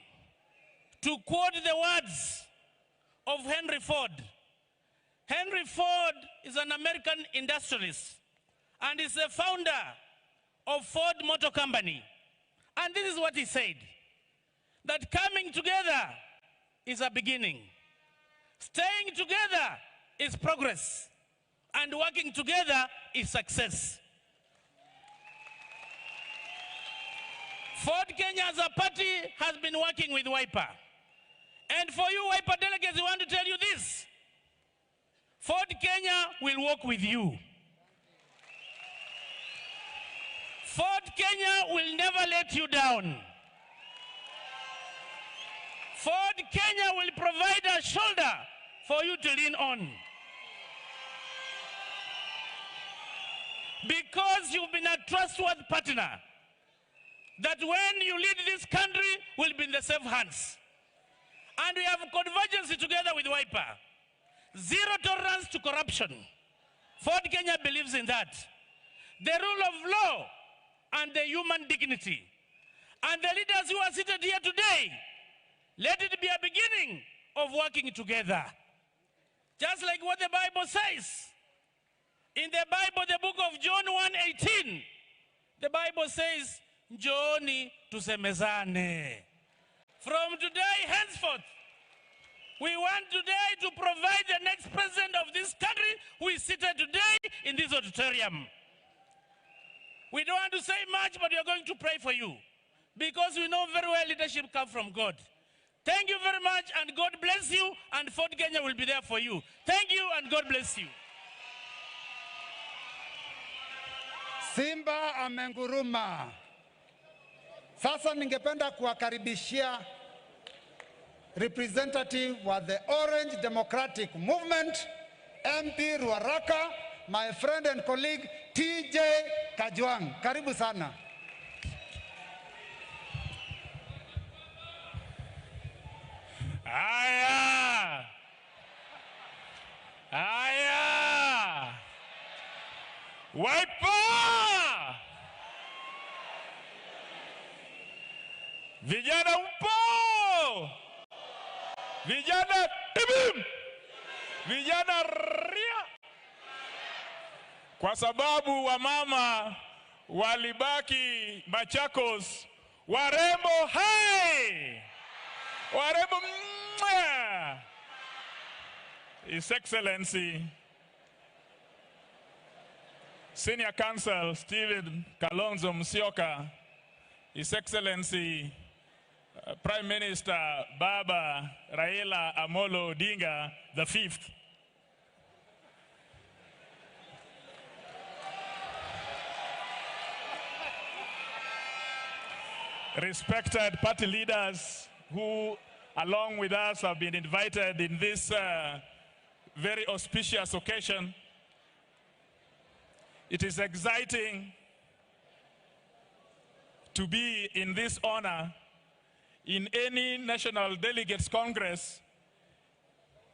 to quote the words of Henry Ford. Henry Ford is an American industrialist and is the founder of Ford Motor Company. And this is what he said, that coming together is a beginning. Staying together is progress. And working together is success. Ford Kenya as a party has been working with Wiper. And for you Wiper delegates, we want to tell you this. Ford Kenya will work with you. Ford Kenya will never let you down. Ford Kenya will provide a shoulder for you to lean on. Because you've been a trustworthy partner, that when you lead this country, will be in the safe hands. And we have convergence together with Wiper. Zero tolerance to corruption. Ford Kenya believes in that. The rule of law and the human dignity. And the leaders who are seated here today, let it be a beginning of working together. Just like what the Bible says. In the Bible, the book of John 1:18, the Bible says, Njooni tusemezane. From today henceforth, we want today to provide the next president of this country who is seated today in this auditorium. We don't want to say much, but we are going to pray for you because we know very well leadership comes from God. Thank you very much, and God bless you, and Ford Kenya will be there for you. Thank you, and God bless you. Simba amenguruma. Sasa ningependa kuwakaribishia representative wa the Orange Democratic Movement, MP Ruaraka, my friend and colleague TJ Kajwang. Karibu sana. Aya! Aya! Wiper! Vijana mpo! Vijana tibim! Vijana ria! Kwa sababu wamama walibaki Machakos, warembo hai! Warembo mwah! His Excellency Senior Counsel Stephen Kalonzo Musyoka, His Excellency Prime Minister Baba Raila Amolo Odinga the Fifth, respected party leaders who along with us have been invited in this very auspicious occasion. It is exciting to be in this honor. In any National Delegates Congress,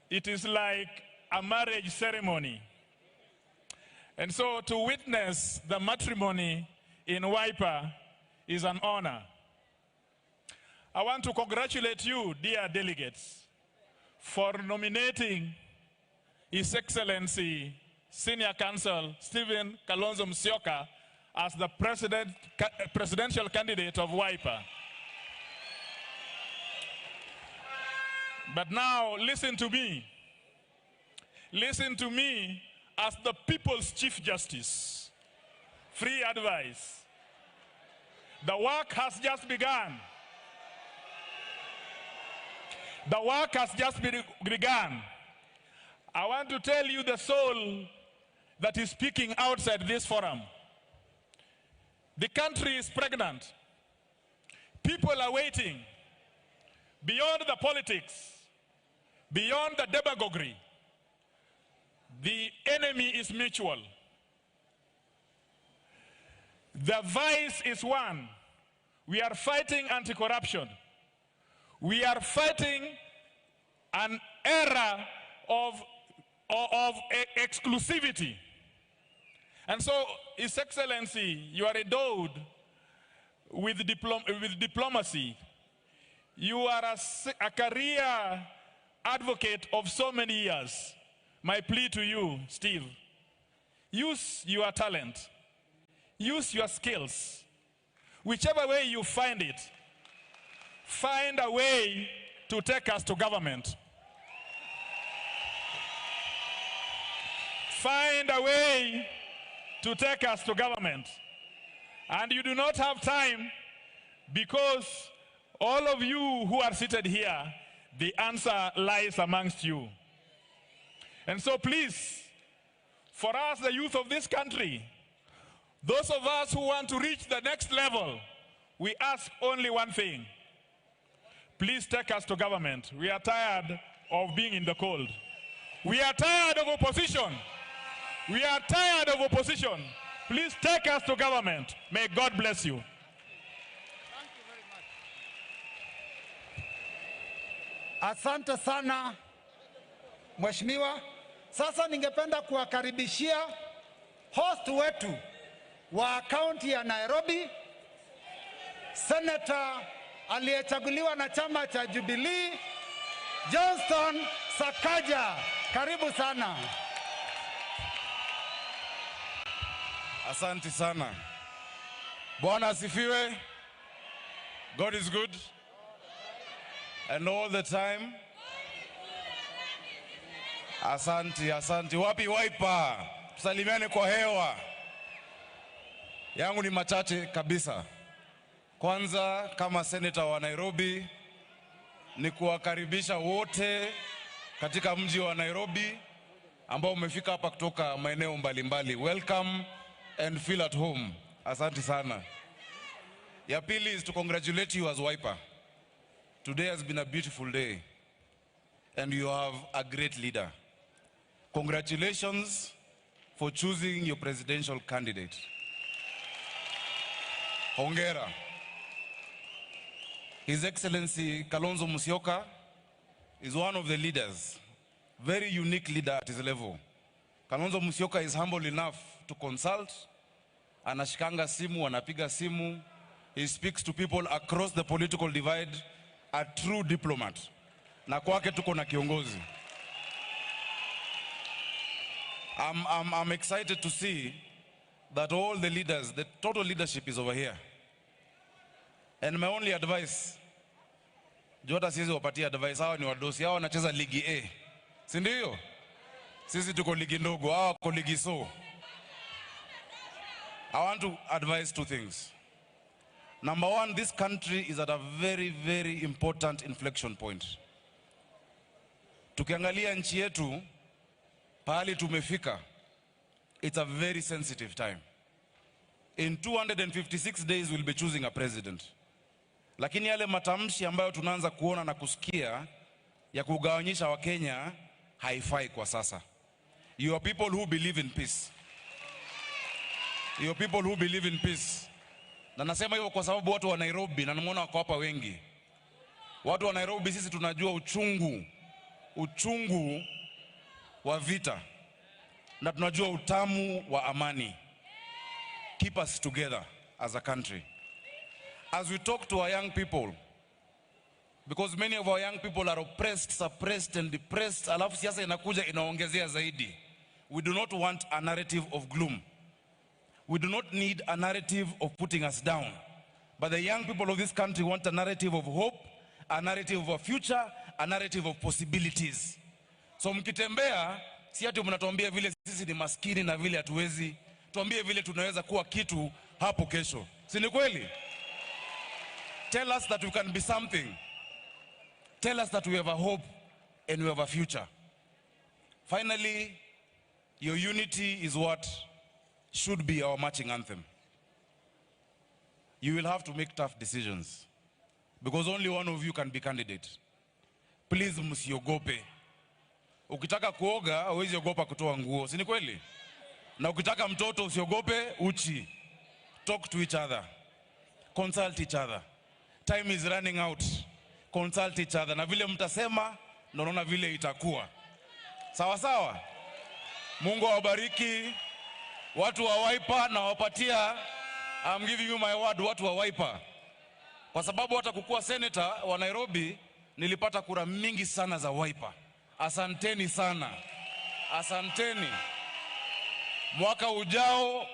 it is like a marriage ceremony. And so to witness the matrimony in Wiper is an honor. I want to congratulate you, dear delegates, for nominating His Excellency Senior Counsel Stephen Kalonzo Musyoka as the presidential candidate of Wiper. But now listen to me. Listen to me as the people's Chief Justice. Free advice. The work has just begun. The work has just begun. I want to tell you the soul that is speaking outside this forum. The country is pregnant. People are waiting. beyond the politics, beyond the demagoguery, the enemy is mutual. The vice is one. We are fighting anti-corruption. We are fighting an era of exclusivity. And so, His Excellency, you are endowed with diplomacy. You are a career advocate of so many years. My plea to you, Steve, use your talent, use your skills. Whichever way you find it, find a way to take us to government. Find a way to take us to government. And you do not have time because all of you who are seated here, the answer lies amongst you. And so please, for us, the youth of this country, those of us who want to reach the next level, we ask only one thing. Please take us to government. We are tired of being in the cold. We are tired of opposition. We are tired of opposition. Please take us to government. May God bless you. Asante sana, Mheshimiwa. Sasa ningependa kuwakaribishia host wetu wa kaunti ya Nairobi, Senator aliyechaguliwa na chama cha Jubilee, Johnston Sakaja. Karibu sana. Asante sana. Bwana asifiwe. God is good. And all the time. Asante, asante. Wapi Wiper? Tusalimiane kwa hewa. Yangu ni machache kabisa. Kwanza, kama senator wa Nairobi, ni kuwakaribisha wote katika mji wa Nairobi ambao umefika hapa kutoka maeneo mbalimbali. Welcome and feel at home. Asante sana. Ya pili is to congratulate you as Wiper. Today has been a beautiful day and you have a great leader. Congratulations for choosing your presidential candidate. Hongera. His Excellency Kalonzo Musyoka is one of the leaders, very unique leader at his level. Kalonzo Musyoka is humble enough to consult. Anashikanga simu, anapiga simu. He speaks to people across the political divide. A true diplomat. Na kwake tuko na kiongozi. I'm excited to see that all the leaders, the total leadership is over here. And my only advice, Jota sisi wapatia advice, hawa ni wadosi, hawa wanacheza ligi A. Si ndio? Sisi tuko ligi ndogo, hawa wako ligi so. I want to advise two things. Number one, this country is at a very, very important inflection point. Tukiangalia nchi yetu, pahali tumefika, it's a very sensitive time. In 256 days, we'll be choosing a president. Lakini yale matamshi ambayo tunaanza kuona na kusikia ya kugawanyisha wa Kenya haifai kwa sasa. You are people who believe in peace. You are people who believe in peace. Na nasema hivyo kwa sababu watu wa Nairobi, na namuona wako hapa wengi. Watu wa Nairobi sisi tunajua uchungu wa vita. Na tunajua utamu wa amani. Keep us together as a country. As we talk to our young people, because many of our young people are oppressed, suppressed and depressed, alafu siasa inakuja inaongezea zaidi. We do not want a narrative of gloom. We do not need a narrative of putting us down. But the young people of this country want a narrative of hope, a narrative of a future, a narrative of possibilities. So mkitembea, si ati mnatuambia vile sisi ni maskini na vile hatuwezi, tuambie vile tunaweza kuwa kitu hapo kesho. Si ni kweli? Tell us that we can be something. Tell us that we have a hope and we have a future. Finally, your unity is what should be our marching anthem. You will have to make tough decisions. because only one of you can be candidate. Please msiogope. Ukitaka kuoga, hauwezi ogopa kutoa nguo, si ni kweli? Na ukitaka mtoto usiogope uchi. Talk to each other. Consult each other. Time is running out. Consult each other. Na vile mtasema, naona vile itakuwa. Sawa sawa? Mungu awabariki. Watu wa Wiper na wapatia, I'm giving you my word, watu wa Wiper. Kwa sababu hata kukuwa senator wa Nairobi, nilipata kura mingi sana za Wiper. Asanteni sana. Asanteni. Mwaka ujao,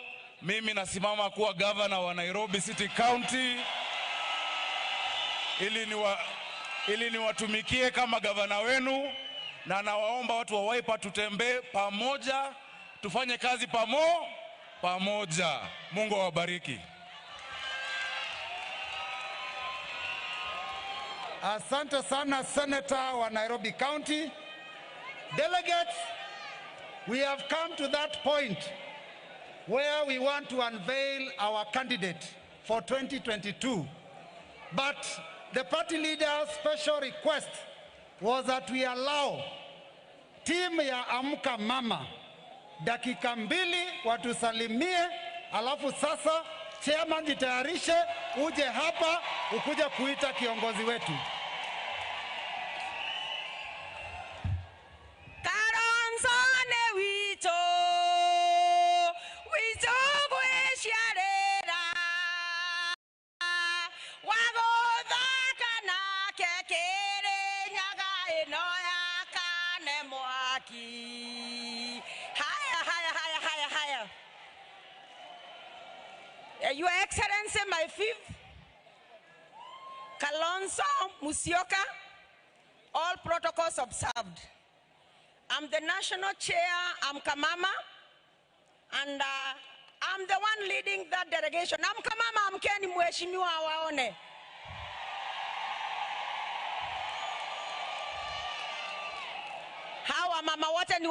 mimi nasimama kuwa governor wa Nairobi City County. Ili niwatumikie kama governor wenu, na nawaomba watu wa Wiper tutembee pamoja, tufanye kazi pamoja. Mungu awabariki. Asante sana Senator wa Nairobi County. Delegates, we have come to that point where we want to unveil our candidate for 2022. But the party leader's special request was that we allow team ya Amka Mama dakika 2 watusalimie, alafu sasa chairman jitayarishe uje hapa ukuje kuita kiongozi wetu. Your Excellency, my fifth, Kalonzo Musyoka, all protocols observed. I'm the national chair, Amka Mama, and I'm the one leading that delegation. Amka Mama, amkeni mheshimiwa waone. Hawa mama wote ni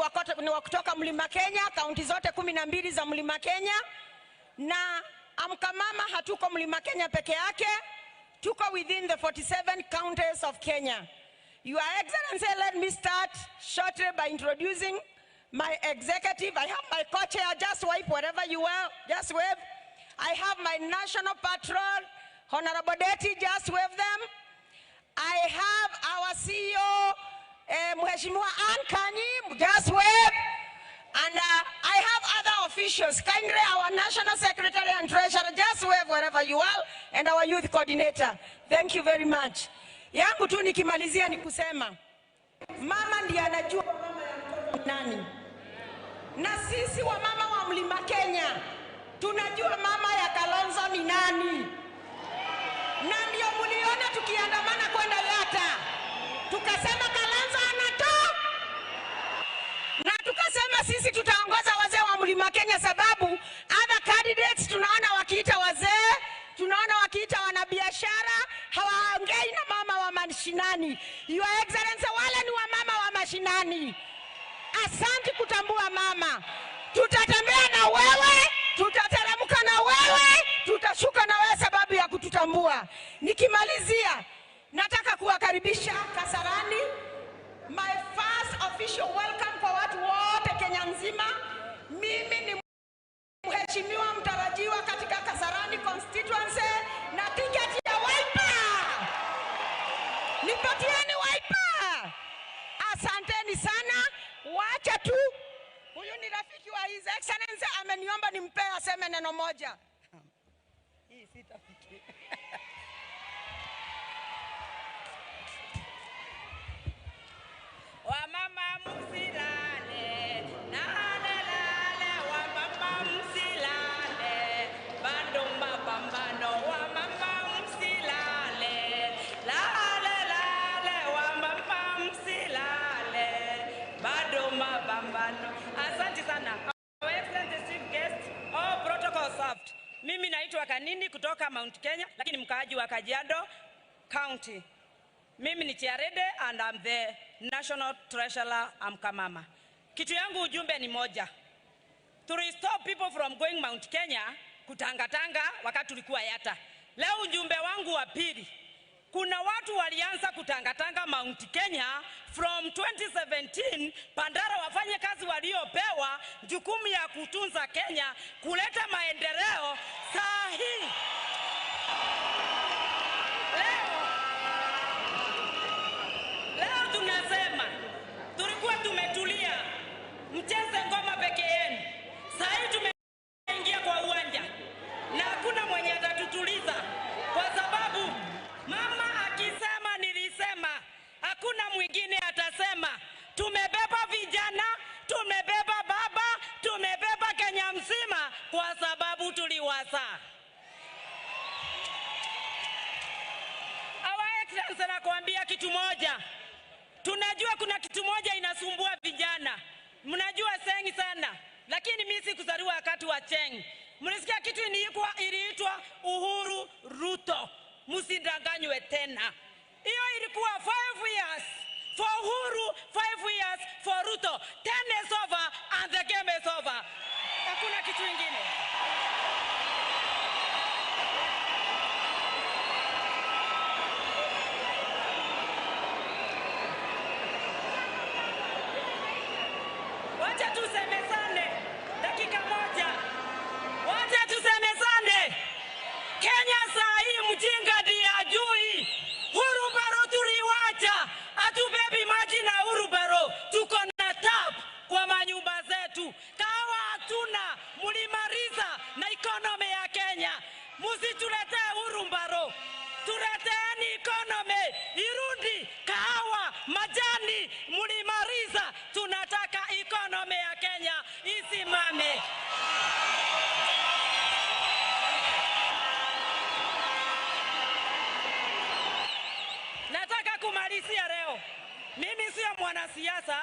wa kutoka Mlima Kenya, kaunti zote 12 za Mlima Kenya, na Amka Mama hatuko Mlima Kenya peke yake, tuko within the 47 counties of Kenya. Your Excellency, let me start shortly by introducing my executive. I have my co-chair, just wipe wherever you are, just wave. I have my national patron, Honorable Deti, just wave them. I have our CEO, Mheshimiwa Ann Kanyi, just wave. And I have other officials, kindly our National Secretary and Treasurer, just wave wherever you are, and our youth coordinator. Thank you very much. Yangu tu nikimalizia ni kusema, mama ndiye anajua mama ya mtoto nani. Na sisi wa mama wa Mlima Kenya, tunajua mama ya Kalonzo ni nani. Na ndio mliona tukiandamana kwenda Yata, tukasema Kalonzo anatoa. Na tukasema sisi tutaongoza wazee wa Mlima Kenya, sababu other candidates tunaona wakiita wazee, tunaona wakiita wanabiashara, hawaongei na mama wa mashinani. Your Excellency, wale ni wa mama wa mashinani. Asante kutambua mama. Tutatembea na wewe, tutateremka na wewe, tutashuka na wewe sababu ya kututambua. Nikimalizia, nataka kuwakaribisha Kasarani. My first official welcome kwa watu wote Kenya nzima. Mimi ni mheshimiwa mtarajiwa katika Kasarani constituency na tiketi ya Wiper. Nipatieni Wiper. Asanteni sana. Wacha tu. Huyu ni rafiki wa His Excellency, ameniomba nimpe aseme neno moja. Hii sitafiki. Wamama msilale, nalelale, wamama msilale, bado mapambano, wamama msilale, lalelale, wamama msilale, bado mapambano. Asante sana. Our Excellency Chief Guest, all protocol served. Mimi naitwa Kanini kutoka Mount Kenya, lakini mkaaji wa Kajiado County. Mimi ni Chiarede and I'm the National Treasurer Amka Mama. Kitu yangu ujumbe ni moja. To restore people from going Mount Kenya kutangatanga wakati tulikuwa Yata. Leo ujumbe wangu wa pili Kuna watu walianza kutangatanga Mount Kenya from 2017, Pandara wafanye kazi waliopewa jukumu ya kutunza Kenya, kuleta maendeleo sahihi. Leo tunasema tulikuwa tumetulia, mcheze ngoma peke yenu. Sasa tumeingia kwa uwanja na hakuna mwenye atatutuliza, kwa sababu mama akisema nilisema, hakuna mwingine atasema. Tumebeba vijana, tumebeba baba, tumebeba Kenya mzima kwa sababu tuliwasa. Our Excellency, nakwambia kitu moja. Tunajua kuna kitu moja inasumbua vijana. Mnajua Cheng sana, lakini mimi sikuzaliwa wakati wa Cheng. Mlisikia kitu iliitwa Uhuru Ruto. Msidanganywe tena. Hiyo ilikuwa 5 years for Uhuru, 5 years for Ruto. 10 is over and the game is over. Hakuna kitu kingine. Wacha tusemezane dakika moja. Wacha tusemezane. Kenya saa hii mjinga ndiye ajui. Hurubaro tuliwacha. Atubebi maji na hurubaro. Tuko na tap kwa manyumba zetu. Kawa hatuna. Mulimaliza na economy ya Kenya. Musituletee hurubaro. Tuleteeni economy. Irudi kahawa, majani. Mulimaliza. Tunataka economy ya Kenya isimame. Nataka kumalizia leo. Mimi sio mwanasiasa,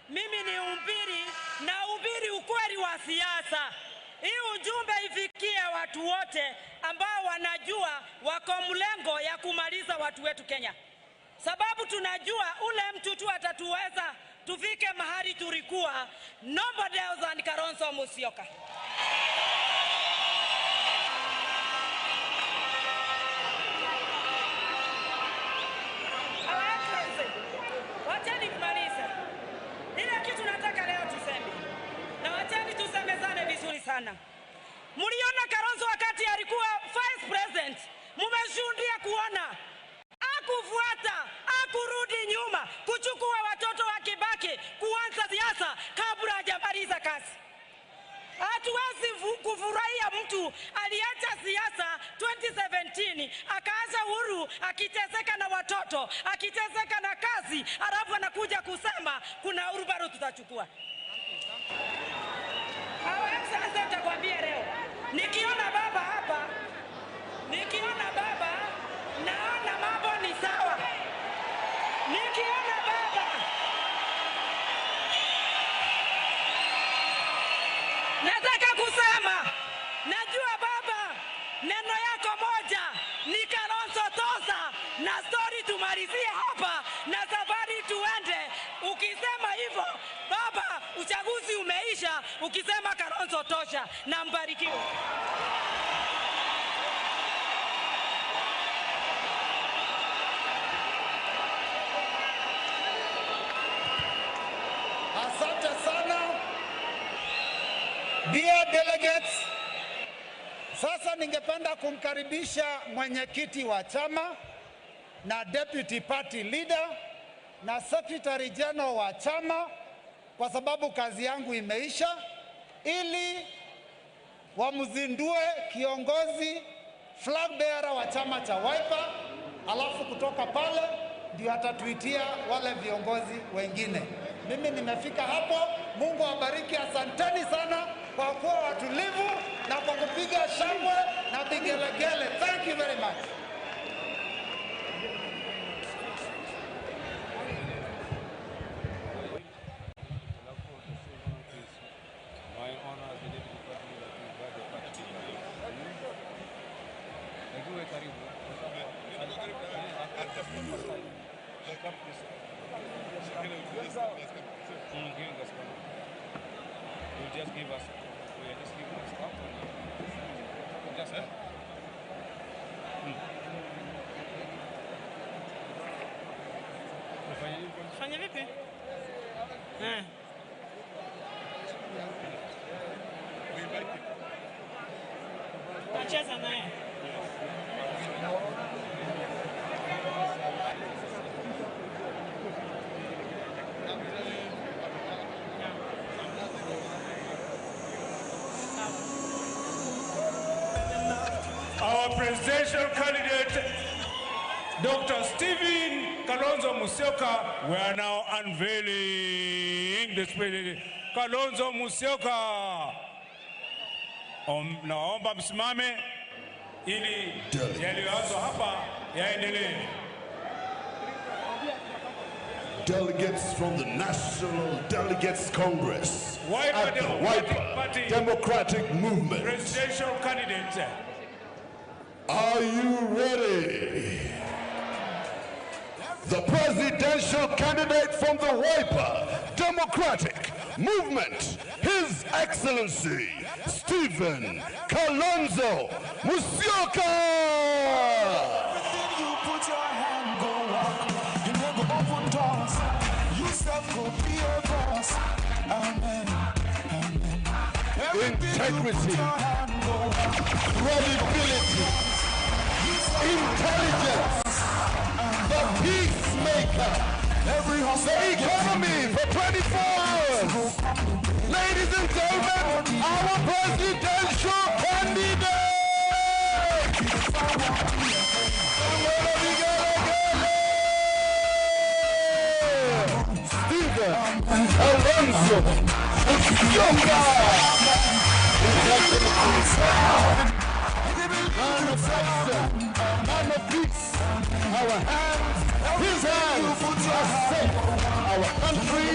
mimi ni umbiri na ubiri ukweli wa siasa. Hii ujumbe ifikie watu wote ambao wanajua wako mlengo ya kumaliza watu wetu Kenya. Sababu tunajua ule mtu tu atatuweza tufike mahali tulikuwa, nobody else than Kalonzo Musyoka. Wacheni kumaliza. Ile kitu nataka leo tuseme. Na wacheni tusemezane vizuri sana. Mliona Kalonzo wakati alikuwa vice president. Mmeshuhudia kuona. Hakufuata, hakurudi nyuma, kuchukua watoto wa Kibaki, kuanza siasa kabla hajamaliza kazi. Hatuwezi kufurahia mtu aliacha siasa 2017, akaanza Uhuru akiteseka na watoto, akiteseka na kazi, alafu anakuja kusema kuna urubaro tutachukua. Sasa nitakwambia leo, nikiona baba hapa, naona mambo ni sawa. Nikiona baba, nataka kusema, najua baba, neno yako moja ni Kalonzo tosa, na story tumalizie hapa na safari tuende. Ukisema hivyo baba, uchaguzi umeisha. Ukisema Kalonzo tosha, na mbarikiwe. Asante sana. Dear delegates, sasa ningependa kumkaribisha mwenyekiti wa chama na deputy party leader na secretary general wa chama, kwa sababu kazi yangu imeisha, ili wamzindue kiongozi flag bearer wa chama cha Wiper, alafu kutoka pale ndio atatuitia wale viongozi wengine. Mimi nimefika hapo. Mungu awabariki. Asanteni sana kwa kuwa watulivu na kwa kupiga shangwe na vigelegele. Thank you very much. Just give us, we are just giving us stuff and just Tufanye vipi? Nacheza naye. Our presidential candidate, Dr. Stephen Kalonzo Musyoka, we are now unveiling the spirit. Kalonzo Musyoka. Naomba msimame ili yaliyoanzwa hapa yaendelee. Delegates from the National Delegates Congress at the Party Democratic Movement. Presidential candidate. Are you ready? The presidential candidate from the Wiper Democratic Movement, His Excellency Stephen Kalonzo Musyoka. You put your hand, go walk. You never open doors. You self go be a boss. Amen. Amen. Integrity, credibility, intelligence, the peacemaker, the economy for 24 hours. Ladies and gentlemen, our presidential candidate. Stephen Kalonzo Musyoka. Man of substance, man of peace. Our hands, his hands are safe. Our country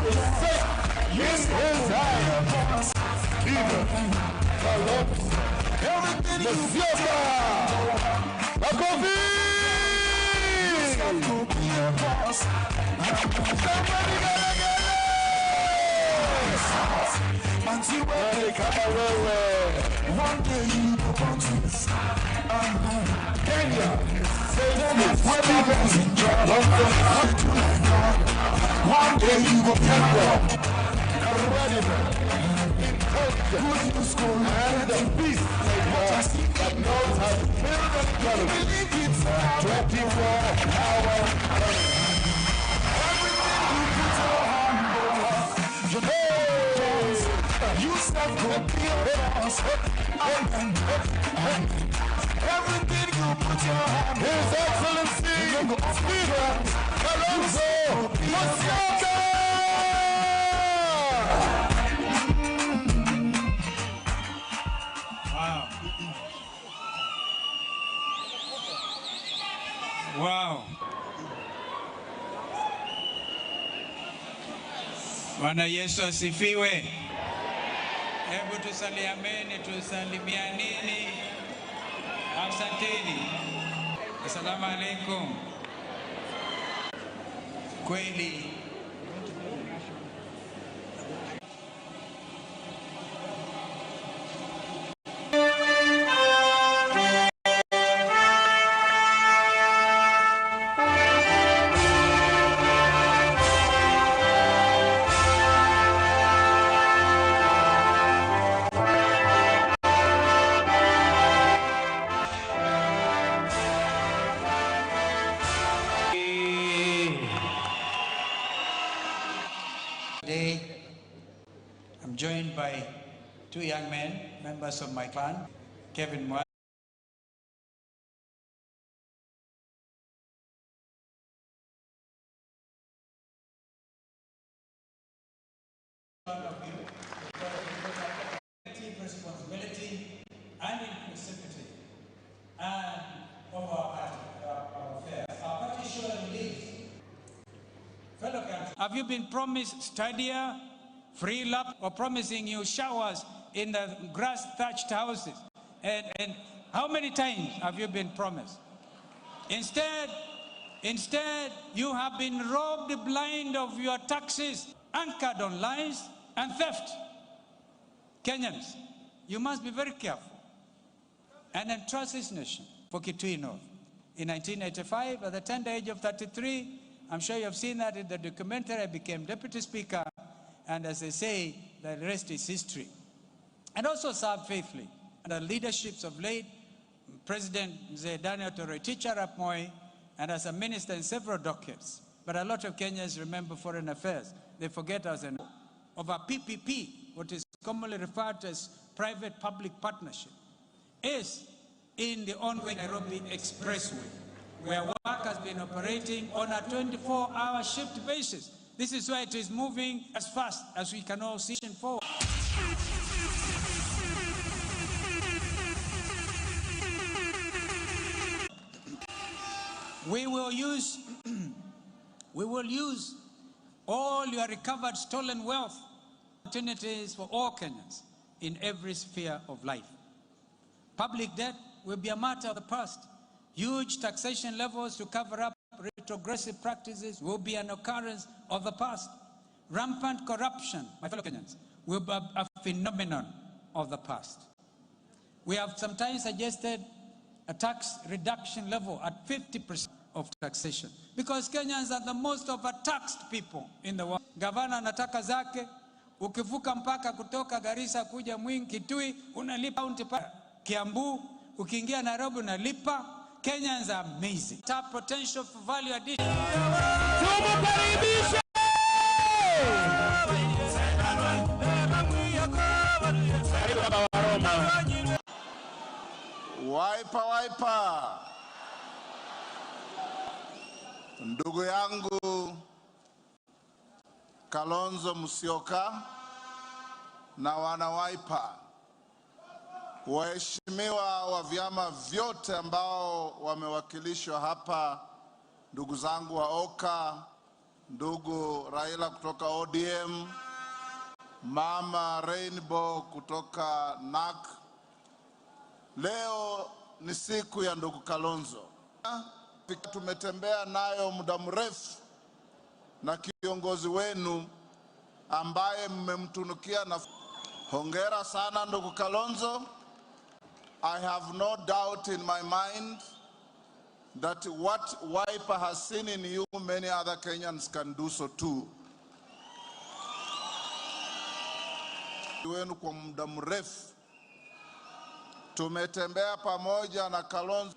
is safe in his hands. Stephen Kalonzo Musyoka. Makofi! Somebody gotta get one day you go want to Kenya, one day you go Kenya. Good to school and a peace that knows how to build an economy. 24 hours. You know, you self go be a boss. Everything you put your hand. His Excellency Stephen Kalonzo Musyoka. Wow. Bwana Yesu asifiwe. Hebu tusaliameni, tusalimianini. Asanteni. Assalamu alaikum. Kweli today, I'm joined by two young men, members of my clan, Kevin Mwa. Responsibility and inclusivity and of our party, our affairs. Our party surely leads. Fellow countrymen, have you been promised stadia, free lap, or promising you showers in the grass-thatched houses? And how many times have you been promised? Instead, you have been robbed blind of your taxes, anchored on lies and theft. Kenyans, you must be very careful and entrust this nation for Kitui North. In 1985, at the tender age of 33, I'm sure you have seen that in the documentary. I became Deputy Speaker, and as they say, the rest is history. And also served faithfully under the leaderships of late President Mzee Daniel Toroitich Arap Moi, and as a minister in several documents. But a lot of Kenyans remember foreign affairs. They forget us of a PPP, what is commonly referred to as private-public partnership, is in the ongoing Nairobi Expressway, where work has been operating on a 24-hour shift basis. This is why it is moving as fast as we can all see forward. We will use all your recovered stolen wealth opportunities for all Kenyans in every sphere of life. Public debt will be a matter of the past. Huge taxation levels to cover up retrogressive practices will be an occurrence of the past. Rampant corruption, my fellow Kenyans, will be a phenomenon of the past. We have sometimes suggested a tax reduction level at 50% of taxation, because Kenyans are the most overtaxed people in the world. Gavana anataka zake, ukivuka mpaka kutoka Garissa kuja Mwingi Kitui, unalipa county pa Kiambu, ukiingia Nairobi unalipa. Kenyans are amazing. Tap potential for value addition. Tumukaribishe! Waipa waipa, ndugu yangu Kalonzo Musyoka na wana Waipa, waheshimiwa wa vyama vyote ambao wamewakilishwa hapa, ndugu zangu wa Oka, ndugu Raila kutoka ODM, mama Rainbow kutoka NAK. Leo ni siku ya ndugu Kalonzo. Tumetembea nayo muda mrefu na kiongozi wenu ambaye mmemtunukia na hongera sana ndugu Kalonzo. I have no doubt in my mind that what Wiper has seen in you, many other Kenyans can do so too. Wenu kwa muda mrefu tumetembea pamoja na Kalonzo.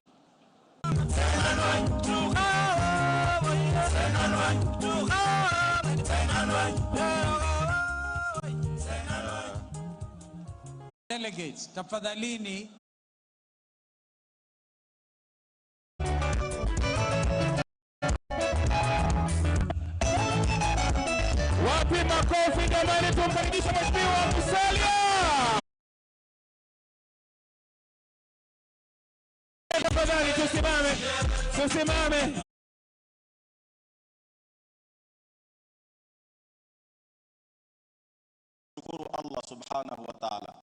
Delegates, tafadhalini. Wapi makofi jamani, tumkaribishe Mheshimiwa Musalia. Tafadhali tusimame. Shukuru Allah subhanahu wa ta'ala.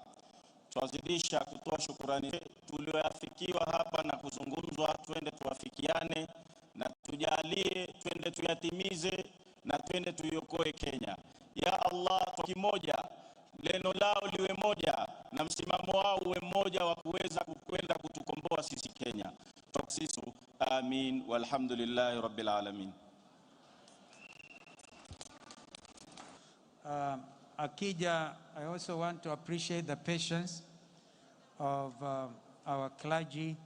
Tuwazidisha kutoa shukurani tulioafikiwa hapa na kuzungumzwa, twende tuwafikiane na tujalie, twende tuyatimize na twende tuiokoe Kenya. Ya Allah, kwa kimoja, neno lao liwe moja na msimamo wao uwe mmoja wa kuweza kwenda kutukomboa sisi Kenya. Tuksisu, amin, walhamdulillahi rabbil alamin. Akija, I also want to appreciate the patience of our clergy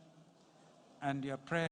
and your prayer.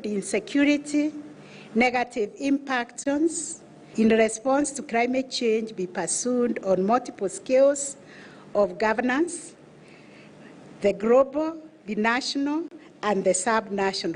food insecurity, negative impacts in response to climate change be pursued on multiple scales of governance, the global, the national, and the subnational.